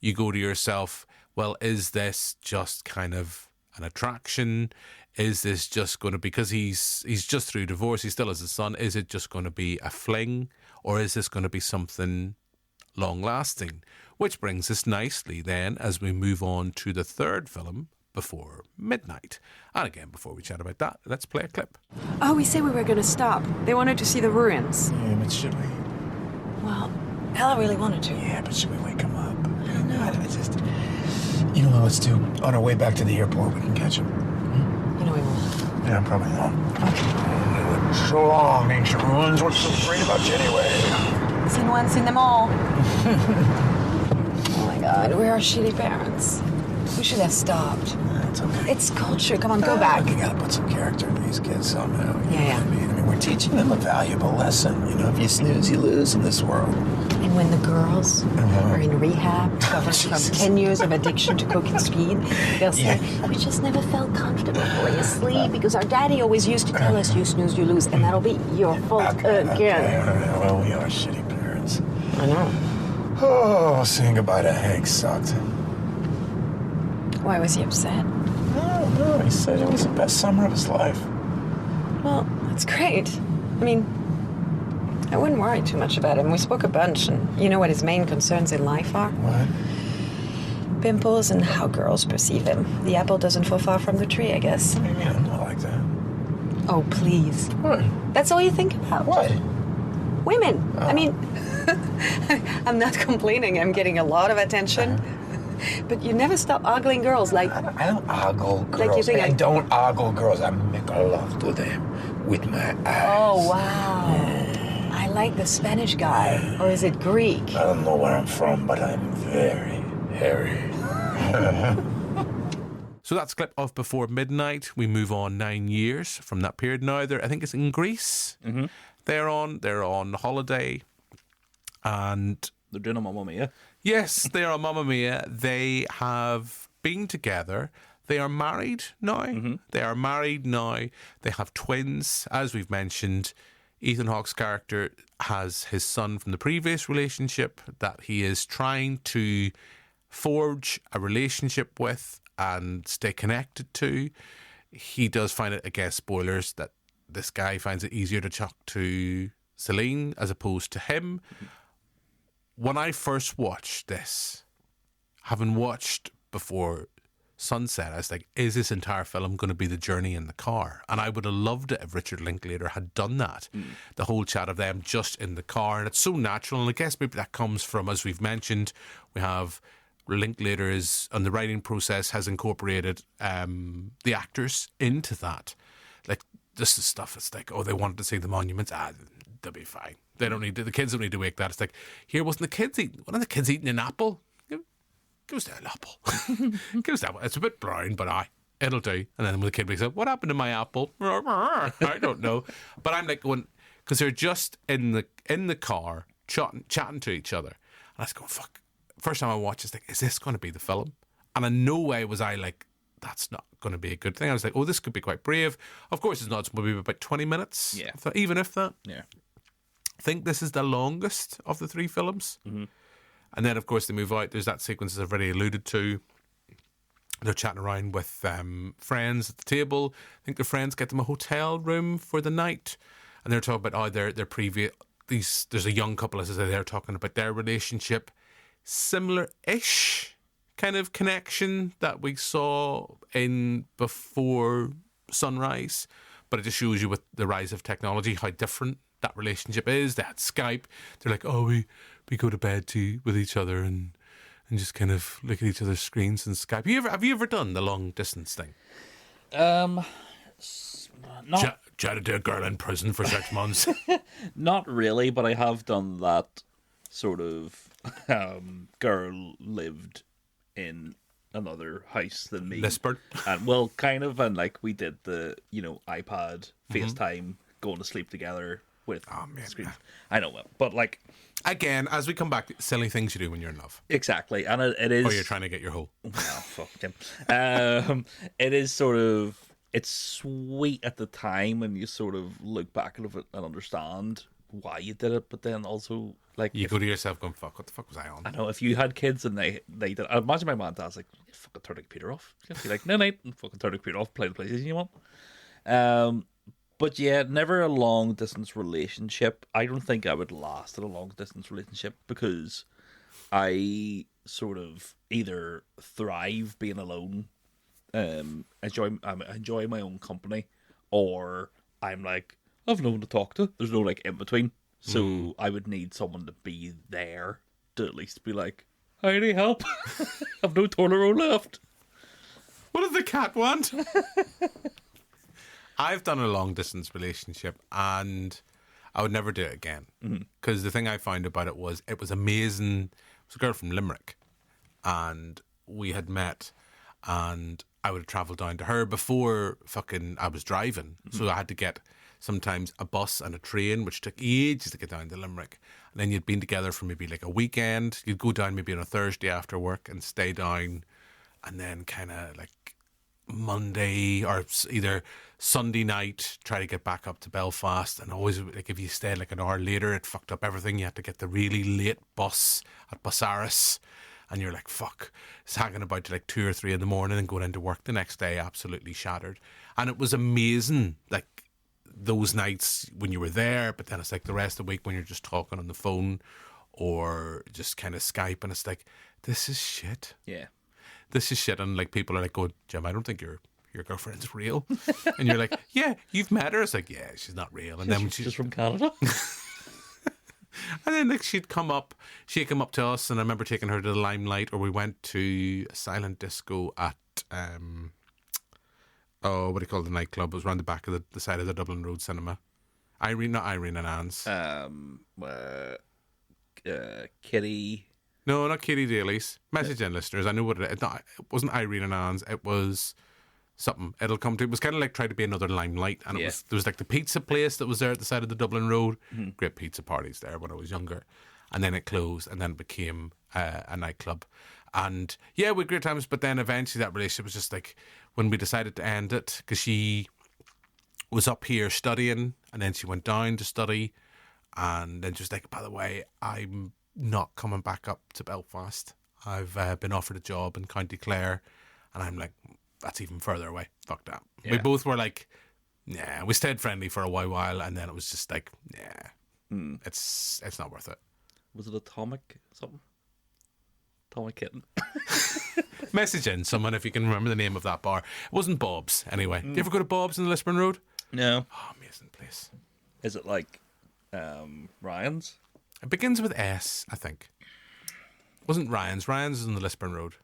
you go to yourself, well, is this just kind of an attraction? Is this just going to, because he's just through divorce, he still has a son, is it just going to be a fling, or is this going to be something long lasting? Which brings us nicely then as we move on to the third film, Before Midnight. And again, before we chat about that, let's play a clip. Oh, we said we were going to stop. They wanted to see the ruins. Yeah, but should we? Well, Ella really wanted to. Yeah, but should we wake him up? I just... You know what, let's do? On our way back to the airport, we can catch him. You know we won't. Yeah, probably not. Okay. So long, ancient ruins. What's so great about you anyway? Seen one, seen them all. Oh my God, we're our shitty parents. We should have stopped. It's okay. It's culture. Come on, go back. You gotta put some character in these kids somehow. You know Yeah. what I mean? I mean, we're teaching them a valuable lesson. You know, if you snooze, you lose in this world. And when the girls are in rehab, recovered from 10 years of addiction to coke and speed, they'll say, we just never felt comfortable falling asleep because our daddy always used to tell us, you snooze, you lose, and that'll be your fault again. Well, we are shitty parents. I know. Oh, saying goodbye to Hank sucked. Why was he upset? No, he said it was the best summer of his life. Well, that's great. I mean, I wouldn't worry too much about him. We spoke a bunch, and you know what his main concerns in life are? What? Pimples and how girls perceive him. The apple doesn't fall far from the tree, I guess. Maybe I'm not like that. Oh, please. What? That's all you think about? What? Women. I mean, I'm not complaining. I'm getting a lot of attention. But you never stop ogling girls like... I don't ogle girls. Like you think I don't ogle girls. I make love to them with my eyes. Oh, wow. I like the Spanish guy. Or is it Greek? I don't know where I'm from, but I'm very hairy. So that's a clip of Before Midnight. We move on 9 years from that period now. I think it's in Greece. Mm-hmm. They're on holiday, and they're doing a Mamma Mia. Yes, they are on Mamma Mia. They have been together. They are married now. Mm-hmm. They are married now. They have twins, as we've mentioned. Ethan Hawke's character has his son from the previous relationship that he is trying to forge a relationship with and stay connected to. He does find it, I guess, spoilers, that this guy finds it easier to talk to Celine as opposed to him. When I first watched this, having watched Before Sunset, I was like, is this entire film going to be the journey in the car? And I would have loved it if Richard Linklater had done that. The whole chat of them just in the car. And it's so natural. And I guess maybe that comes from, as we've mentioned, we have Linklater is, on the writing process, has incorporated the actors into that. Like, this is stuff, it's like, oh, they wanted to see the monuments. They'll be fine. They don't need to, the kids don't need to wake that. It's like, here wasn't the kids eating, one of the kids eating an apple? Give us that apple. Give us that one. It's a bit brown, but it'll do. And then when the kid wakes up, what happened to my apple? I don't know. But I'm like going, because they're just in the car chatting to each other. And I was going, fuck. First time I watched, it's like, is this going to be the film? And in no way was I like, that's not going to be a good thing. I was like, oh, this could be quite brave. Of course, it's not. It's maybe about 20 minutes. Yeah. Even if that. Yeah. I think this is the longest of the three films. Mm-hmm. And then, of course, they move out. There's that sequence I've already alluded to. They're chatting around with friends at the table. I think their friends get them a hotel room for the night. And they're talking about their previous... There's a young couple, as I say, they're talking about their relationship. Similar-ish kind of connection that we saw in Before Sunrise. But it just shows you with the rise of technology how different that relationship is. They had Skype. They're like, oh, we go to bed with each other and just kind of look at each other's screens and Skype. Have you ever done the long distance thing? Not chatted to a girl in prison for 6 months. Not really, but I have done that sort of girl lived in another house than me. Lisbon. And well, kind of, and like we did the, iPad, FaceTime, going to sleep together with screens. I know, but like... Again, as we come back, silly things you do when you're in love. Exactly, and it is... Or you're trying to get your hole. Oh, fuck him. It is sort of... It's sweet at the time, and you sort of look back at it and understand why you did it, but then also... like you go to yourself going, fuck, what the fuck was I on? I know, if you had kids and they did... I imagine my mom and dad's like, fucking turn the computer off. You'd be like, no, fucking turn the computer off, play the PlayStation you want. But yeah, never a long distance relationship. I don't think I would last in a long distance relationship because I sort of either thrive being alone I'm enjoying my own company, or I'm like, I've no one to talk to. There's no like in between. So I would need someone to be there to at least be like, I need help. I've no toilet roll left. What does the cat want? I've done a long distance relationship and I would never do it again. Because the thing I found about it was amazing. It was a girl from Limerick and we had met and I would have travelled down to her before I was driving. So I had to get sometimes a bus and a train, which took ages to get down to Limerick. And then you'd been together for maybe like a weekend. You'd go down maybe on a Thursday after work and stay down. And then kind of like Monday or either Sunday night, try to get back up to Belfast. And always, like, if you stayed like an hour later, it fucked up everything. You had to get the really late bus at Busaris. And you're like, fuck, it's hanging about to like 2 or 3 in the morning and going into work the next day absolutely shattered. And it was amazing, like, those nights when you were there, but then it's like the rest of the week when you're just talking on the phone or just kind of Skype, and it's like, this is shit. Yeah. This is shit. And like people are like, "Oh, Jim, I don't think your girlfriend's real." And you're like, "Yeah, you've met her." It's like, "Yeah, she's not real." And then when she's from Canada. And then like she'd come up to us, and I remember taking her to the Limelight, or we went to a silent disco at what do you call the nightclub? It was around the back of the side of the Dublin Road Cinema. Not Irene and Anne's. Kitty. No, not Katie Daly's. Message in, listeners. I know what it is. No, it wasn't Irene and Anne's. It was something. It'll come to. It was kind of like trying to be another Limelight, and there was like the pizza place that was there at the side of the Dublin Road. Great pizza parties there when I was younger, and then it closed, and then it became a nightclub. And yeah, we had great times. But then eventually that relationship was just like when we decided to end it, because she was up here studying, and then she went down to study, and then she was like, by the way, I'm not coming back up to Belfast. I've been offered a job in County Clare, and I'm like, that's even further away. Fuck that. Yeah. We both were like, yeah. We stayed friendly for a while, and then it was just like, yeah, it's not worth it. Was it Atomic something? Atomic Kitten. Message in someone if you can remember the name of that bar. It wasn't Bob's anyway. Do you ever go to Bob's in the Lisburn Road? No. Oh, amazing place. Is it like Ryan's? It begins with S, I think. Wasn't Ryan's. Ryan's is on the Lisburn Road.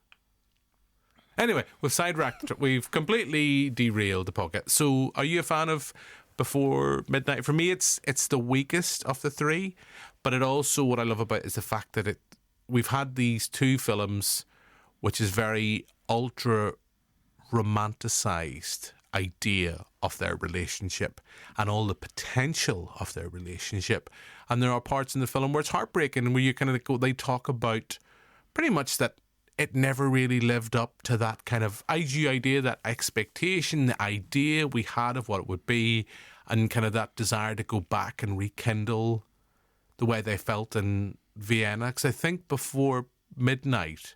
Anyway, we've completely derailed the pocket. So, are you a fan of Before Midnight? For me, it's the weakest of the three, but it also, what I love about it is the fact that we've had these two films, which is very ultra romanticized idea of their relationship and all the potential of their relationship. And there are parts in the film where it's heartbreaking, where you kind of go, they talk about pretty much that it never really lived up to that kind of idea, that expectation, the idea we had of what it would be, and kind of that desire to go back and rekindle the way they felt in Vienna. Because I think Before Midnight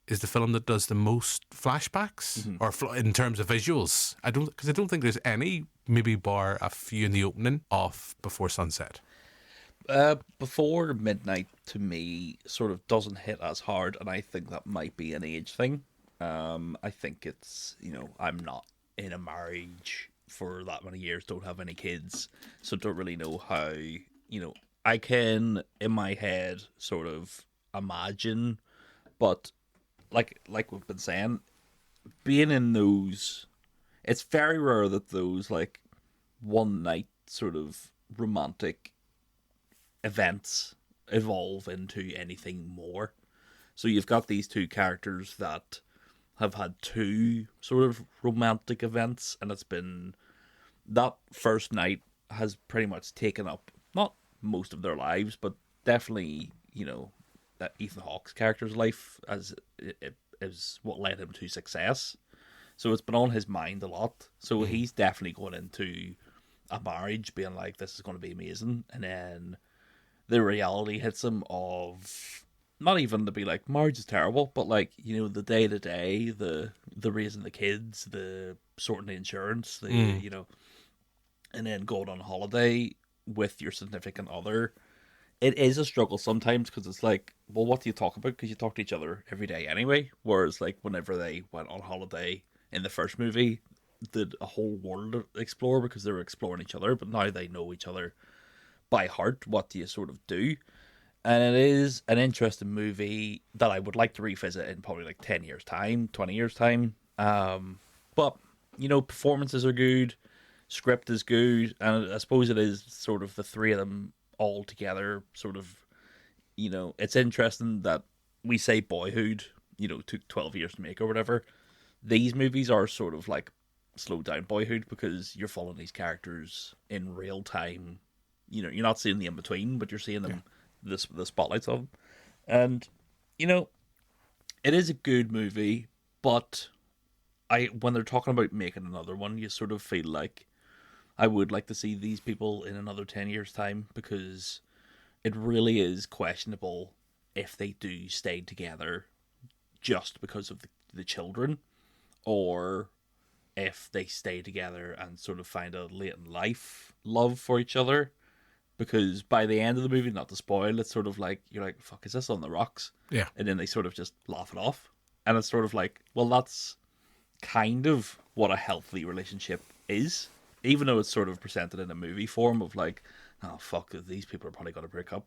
is the film that does the most flashbacks, or in terms of visuals. I don't think there's any, maybe bar a few in the opening, of Before Sunset. Before Midnight, to me, sort of doesn't hit as hard, and I think that might be an age thing. I think it's, I'm not in a marriage for that many years, don't have any kids, so don't really know how, I can, in my head, sort of imagine, but like we've been saying, being in those, it's very rare that those, like, one night sort of romantic events evolve into anything more. So you've got these two characters that have had two sort of romantic events, and it's been, that first night has pretty much taken up not most of their lives, but definitely, that Ethan Hawke's character's life as it is what led him to success. So it's been on his mind a lot. So he's definitely going into a marriage being like, this is going to be amazing, and then the reality hits him of, not even to be like, marriage is terrible, but like, the day-to-day, the raising the kids, the sorting the insurance, and then going on holiday with your significant other. It is a struggle sometimes, because it's like, well, what do you talk about? Because you talk to each other every day anyway. Whereas, like, whenever they went on holiday, in the first movie did a whole world to explore because they were exploring each other, but now they know each other by heart. What do you sort of do? And it is an interesting movie that I would like to revisit in probably like 10 years' time, 20 years' time. But, performances are good, script is good, and I suppose it is sort of the three of them all together, sort of, it's interesting that we say Boyhood, took 12 years to make or whatever. These movies are sort of like slowed down Boyhood because you're following these characters in real time. You're not seeing the in-between, but you're seeing them, the spotlights of them. And, it is a good movie, but when they're talking about making another one, you sort of feel like I would like to see these people in another 10 years' time, because it really is questionable if they do stay together just because of the children, or if they stay together and sort of find a late in life love for each other. Because by the end of the movie, not to spoil, it's sort of like, you're like, fuck, is this on the rocks? Yeah. And then they sort of just laugh it off. And it's sort of like, well, that's kind of what a healthy relationship is. Even though it's sort of presented in a movie form of like, oh, fuck, these people are probably going to break up.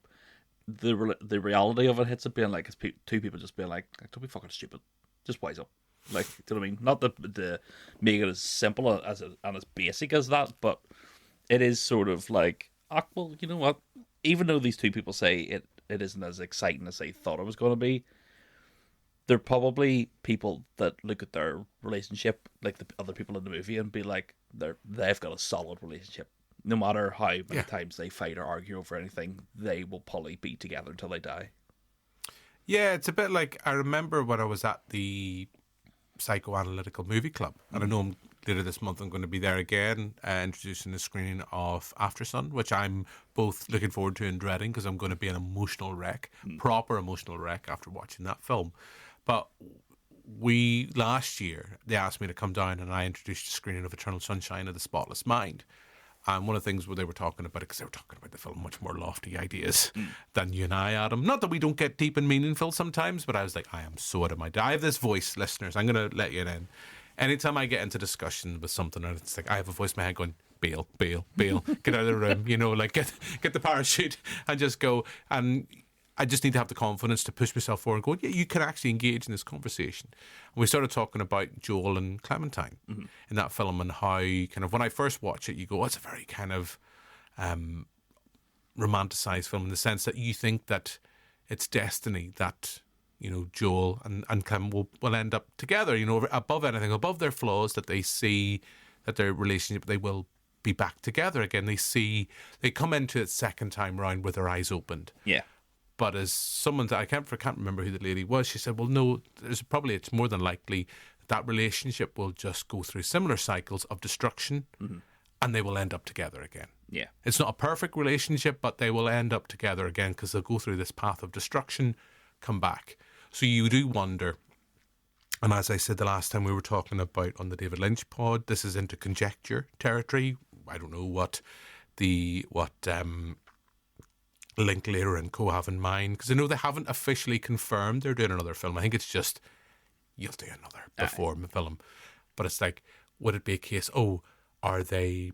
The reality of it hits it being like, it's two people just being like, don't be fucking stupid. Just wise up. Like, do you know what I mean? Not the make it as simple and as basic as that, but it is sort of like, well, you know what? Even though these two people say it isn't as exciting as they thought it was going to be, they're probably people that look at their relationship like the other people in the movie and be like, they've got a solid relationship. No matter how many times they fight or argue over anything, they will probably be together until they die. Yeah, it's a bit like, I remember when I was at the Psychoanalytical Movie Club, and I know later this month I'm going to be there again, introducing a screening of After Sun, which I'm both looking forward to and dreading, because I'm going to be an emotional wreck, proper emotional wreck after watching that film. But last year, they asked me to come down and I introduced a screening of Eternal Sunshine of the Spotless Mind. And one of the things where they were talking about it, because they were talking about the film, much more lofty ideas than you and I, Adam. Not that we don't get deep and meaningful sometimes, but I was like, I am so out of my depth. I have this voice, listeners, I'm going to let you in. Anytime I get into discussion with something, and it's like, I have a voice in my head going, bail, bail, bail, get out of the room, like get the parachute and just go. And I just need to have the confidence to push myself forward and go, yeah, you can actually engage in this conversation. And we started talking about Joel and Clementine in that film, and how kind of, when I first watch it, you go, oh, it's a very kind of romanticized film, in the sense that you think that it's destiny that, Joel and Clem will end up together, above anything, above their flaws, that they see that their relationship, they will be back together again. They come into it second time round with their eyes opened. Yeah. But as someone that I can't remember who the lady was, she said, well, no, it's more than likely that relationship will just go through similar cycles of destruction, and they will end up together again. Yeah. It's not a perfect relationship, but they will end up together again, because they'll go through this path of destruction, come back. So you do wonder, and as I said the last time we were talking about on the David Lynch pod, this is into conjecture territory. I don't know what Linklater and co have in mind, because I know they haven't officially confirmed they're doing another film. I think it's just, you'll do another before the film. But it's like, would it be a case, are they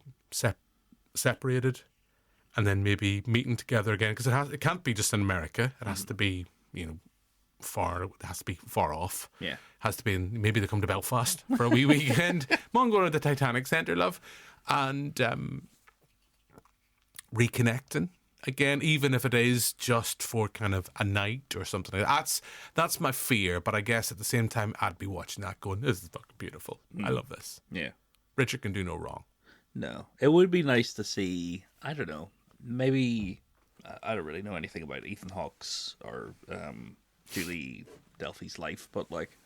separated and then maybe meeting together again? Because it can't be just in America. It has to be, far. It has to be far off. Yeah. Has to be maybe they come to Belfast for a wee weekend. Come on, go to the Titanic Centre, love. And reconnecting again, even if it is just for kind of a night or something like that. That's my fear, but I guess at the same time I'd be watching that going, this is fucking beautiful. I love this. Yeah. Richard can do no wrong. No. It would be nice to see, I don't know, maybe, I don't really know anything about Ethan Hawke's or Julie Delphi's life, but like,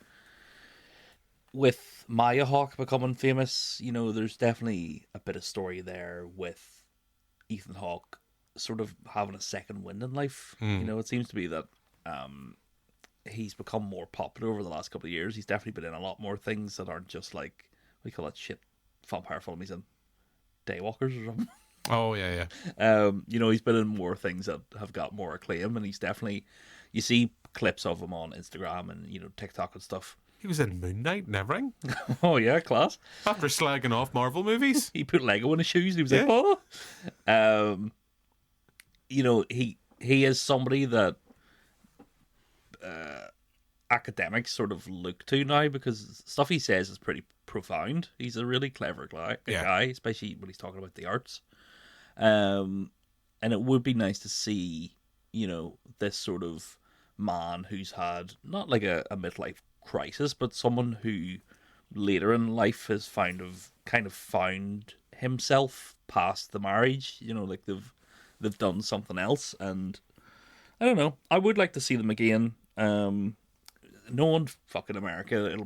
with Maya Hawke becoming famous, there's definitely a bit of story there with Ethan Hawke sort of having a second wind in life. It seems to be that he's become more popular over the last couple of years. He's definitely been in a lot more things that aren't just like, what do you call that shit vampire film he's in? Daywalkers or something. Oh, yeah, yeah. He's been in more things that have got more acclaim, and he's definitely, you see clips of him on Instagram and, TikTok and stuff. He was in Moon Knight and everything. Oh yeah, class. After slagging off Marvel movies. He put Lego in his shoes and he was Yeah. like, oh. You know, he is somebody that academics sort of look to now because stuff he says is pretty profound. He's a really clever guy, especially when he's talking about the arts. And it would be nice to see, you know, this sort of man who's had not like a midlife crisis, but someone who later in life has kind of found himself past the marriage. You know, like they've done something else, and I don't know. I would like to see them again. No one fucking America. You'll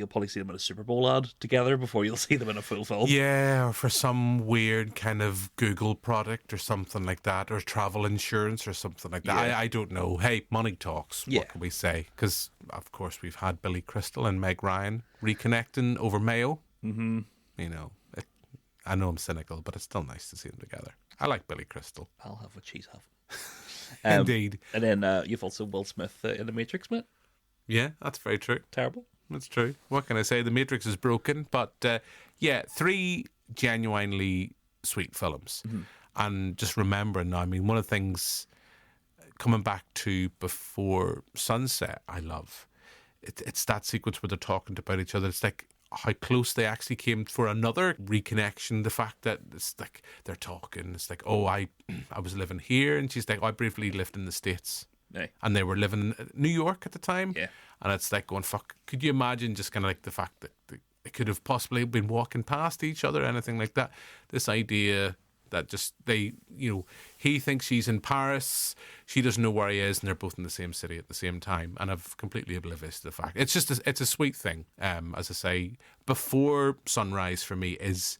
probably see them in a Super Bowl ad together before you'll see them in a full film. Yeah, or for some weird kind of Google product or something like that, or travel insurance or something like that. Yeah. I don't know. Hey, money talks. Yeah. What can we say? Because, of course, we've had Billy Crystal and Meg Ryan reconnecting over Mayo. Mm-hmm. You know, I know I'm cynical, but it's still nice to see them together. I like Billy Crystal. I'll have what she's having. Indeed. And then you've also Will Smith in The Matrix, mate. Yeah, that's very true. Terrible. That's true. What can I say? The Matrix is broken, but yeah, 3 genuinely sweet films. Mm-hmm. And just remembering now, I mean, one of the things coming back to Before Sunset, I love. It's that sequence where they're talking about each other. It's like how close they actually came for another reconnection. The fact that it's like they're talking. It's like, oh, I was living here, and she's like, oh, I briefly lived in the States. Aye. And they were living in New York at the time. Yeah. And it's like going, fuck, could you imagine just kind of like the fact that they could have possibly been walking past each other, anything like that? This idea that just they, you know, he thinks she's in Paris, she doesn't know where he is, and they're both in the same city at the same time. And I'm completely oblivious to the fact. It's just, it's a sweet thing. As I say, Before Sunrise for me is,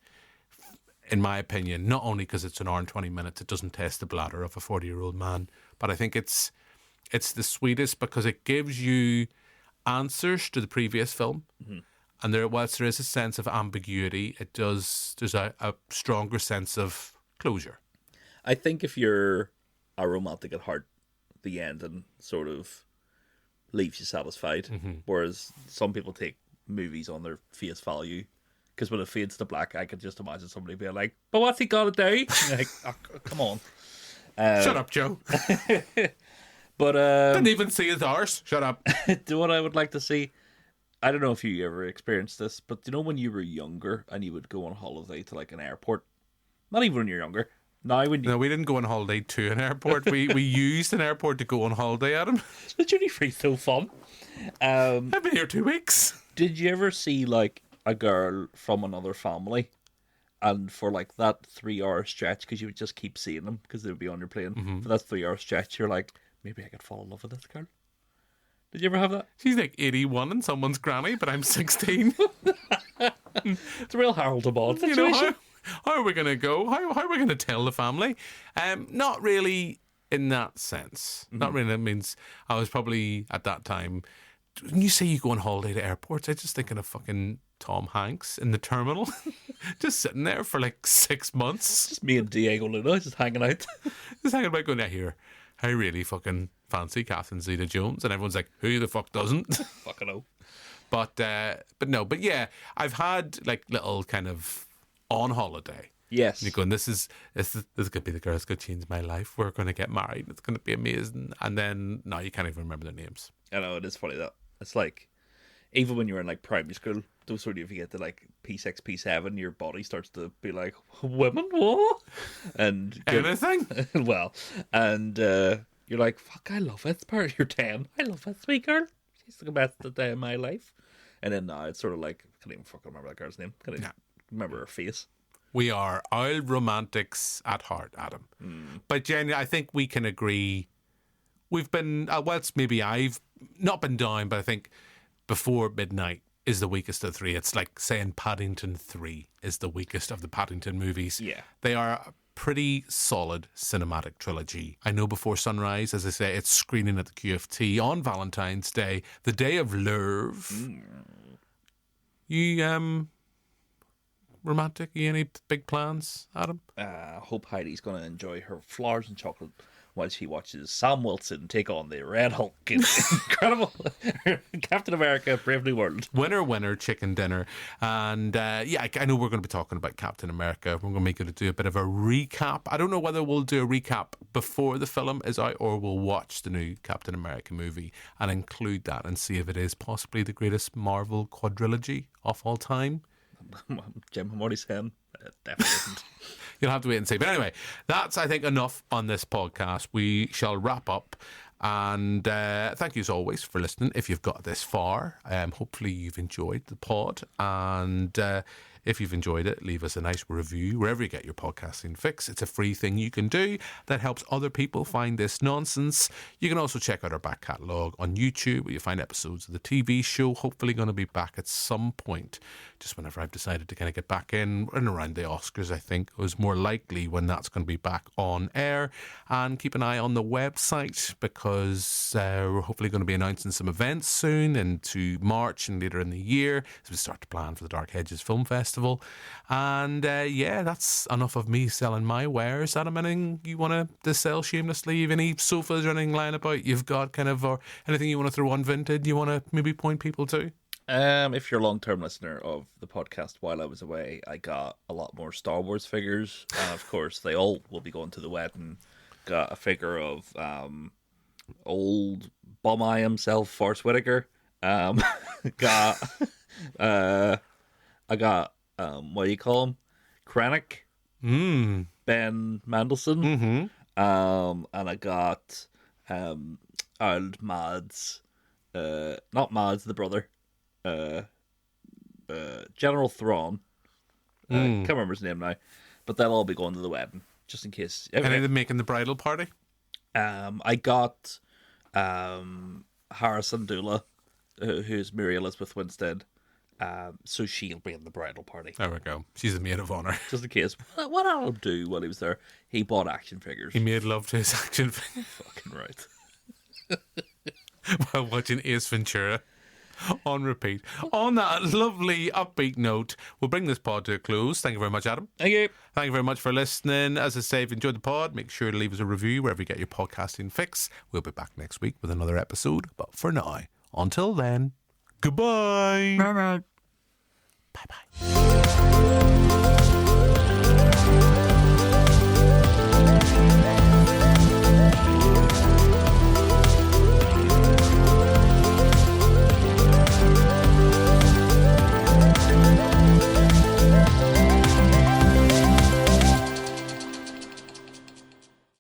in my opinion, not only because it's an hour and 20 minutes, it doesn't test the bladder of a 40-year-old man, but I think it's the sweetest because it gives you answers to the previous film. Mm-hmm. And whilst there is a sense of ambiguity, there's a stronger sense of closure. I think if you're a romantic at heart, the ending sort of leaves you satisfied. Mm-hmm. Whereas some people take movies on their face value. Because when it fades to black, I could just imagine somebody being like, but what's he got to do? Like, oh, come on. Shut up, Joe. But didn't even see his arse. Shut up. What I would like to see, I don't know if you ever experienced this, but you know when you were younger and you would go on holiday to like an airport? Not even when you're younger. Now when you... No, we didn't go on holiday to an airport. we used an airport to go on holiday, Adam. The duty free's so fun. I've been here 2 weeks. Did you ever see like a girl from another family? And for like that 3-hour stretch, because you would just keep seeing them because they would be on your plane. Mm-hmm. For that 3-hour stretch, you're like, maybe I could fall in love with this girl. Did you ever have that? She's like 81 and someone's granny, but I'm 16. It's a real Harold the Bond situation. You know, how are we going to go? How are we going to tell the family? Not really in that sense. Mm-hmm. Not really. That means I was probably at that time. When you say you go on holiday to airports, I'm just thinking of fucking Tom Hanks in the terminal, just sitting there for like 6 months. Just me and Diego Luna just hanging out. Just hanging out going, here. I really fucking fancy Catherine Zeta-Jones. And everyone's like, who the fuck doesn't? Fucking no. But yeah, I've had like little kind of on holiday. Yes. And you're going, this is going to be the girl that's going to change my life. We're going to get married. It's going to be amazing. And then now you can't even remember their names. I know, it is funny that. It's like, even when you're in like primary school, those sort of, if you get to like P6, P7, your body starts to be like, women, what? And anything? Well, and you're like, fuck, I love it. You're 10. I love it, sweet girl. She's the best day of my life. And then now it's sort of like, I can't even fucking remember that girl's name. Can't even remember her face. We are oil romantics at heart, Adam. Mm. But Jenny, I think we can agree. We've been, maybe I've not been down, but I think Before Midnight is the weakest of 3. It's like saying Paddington 3 is the weakest of the Paddington movies. Yeah. They are a pretty solid cinematic trilogy. I know Before Sunrise, as I say, it's screening at the QFT on Valentine's Day, the day of love. Mm. You, romantic? You any big plans, Adam? Hope Heidi's going to enjoy her flowers and chocolate while she watches Sam Wilson take on the Red Hulk in incredible Captain America: Brave New World. Winner, winner, chicken dinner. And I know we're going to be talking about Captain America. We're going to make it do a bit of a recap. I don't know whether we'll do a recap before the film is out or we'll watch the new Captain America movie and include that and see if it is possibly the greatest Marvel quadrilogy of all time. Jim, I'm already saying definitely isn't. You'll have to wait and see. But anyway, that's, I think, enough on this podcast. We shall wrap up. And thank you, as always, for listening. If you've got this far, hopefully you've enjoyed the pod. And if you've enjoyed it, leave us a nice review wherever you get your podcasting fix. It's a free thing you can do that helps other people find this nonsense. You can also check out our back catalogue on YouTube, where you find episodes of the TV show. Hopefully going to be back at some point, just whenever I've decided to kind of get back in and around the Oscars. I think it was more likely when that's going to be back on air. And keep an eye on the website, because we're hopefully going to be announcing some events soon into March and later in the year as we start to plan for the Dark Hedges Film Festival. And that's enough of me selling my wares. Adam, anything you want to sell shamelessly? Have any sofas or anything lying about you've got kind of, or anything you want to throw on Vinted you want to maybe point people to? If you're a long-term listener of the podcast while I was away, I got a lot more Star Wars figures. And of course, they all will be going to the wedding. Got a figure of old bum-eye himself, Forrest Whitaker. I got what do you call him? Krennic. Ben Mendelsohn. And I got old Mads. Not Mads, the brother. General Thrawn. Can't remember his name now. But they'll all be going to the wedding, just in case. Any of them making the bridal party? I got Harrison Dula, who's Mary Elizabeth Winstead. So she'll be in the bridal party. There we go. She's a maid of honour. Just in case. What I'll do while he was there, he bought action figures. He made love to his action figures. Fucking right. While watching Ace Ventura on repeat. On that lovely upbeat note, we'll bring this pod to a close. Thank you very much, Adam. Thank you. Thank you very much for listening. As I say, if you enjoyed the pod, make sure to leave us a review wherever you get your podcasting fix. We'll be back next week with another episode. But for now, until then, goodbye. Bye-bye. Bye-bye.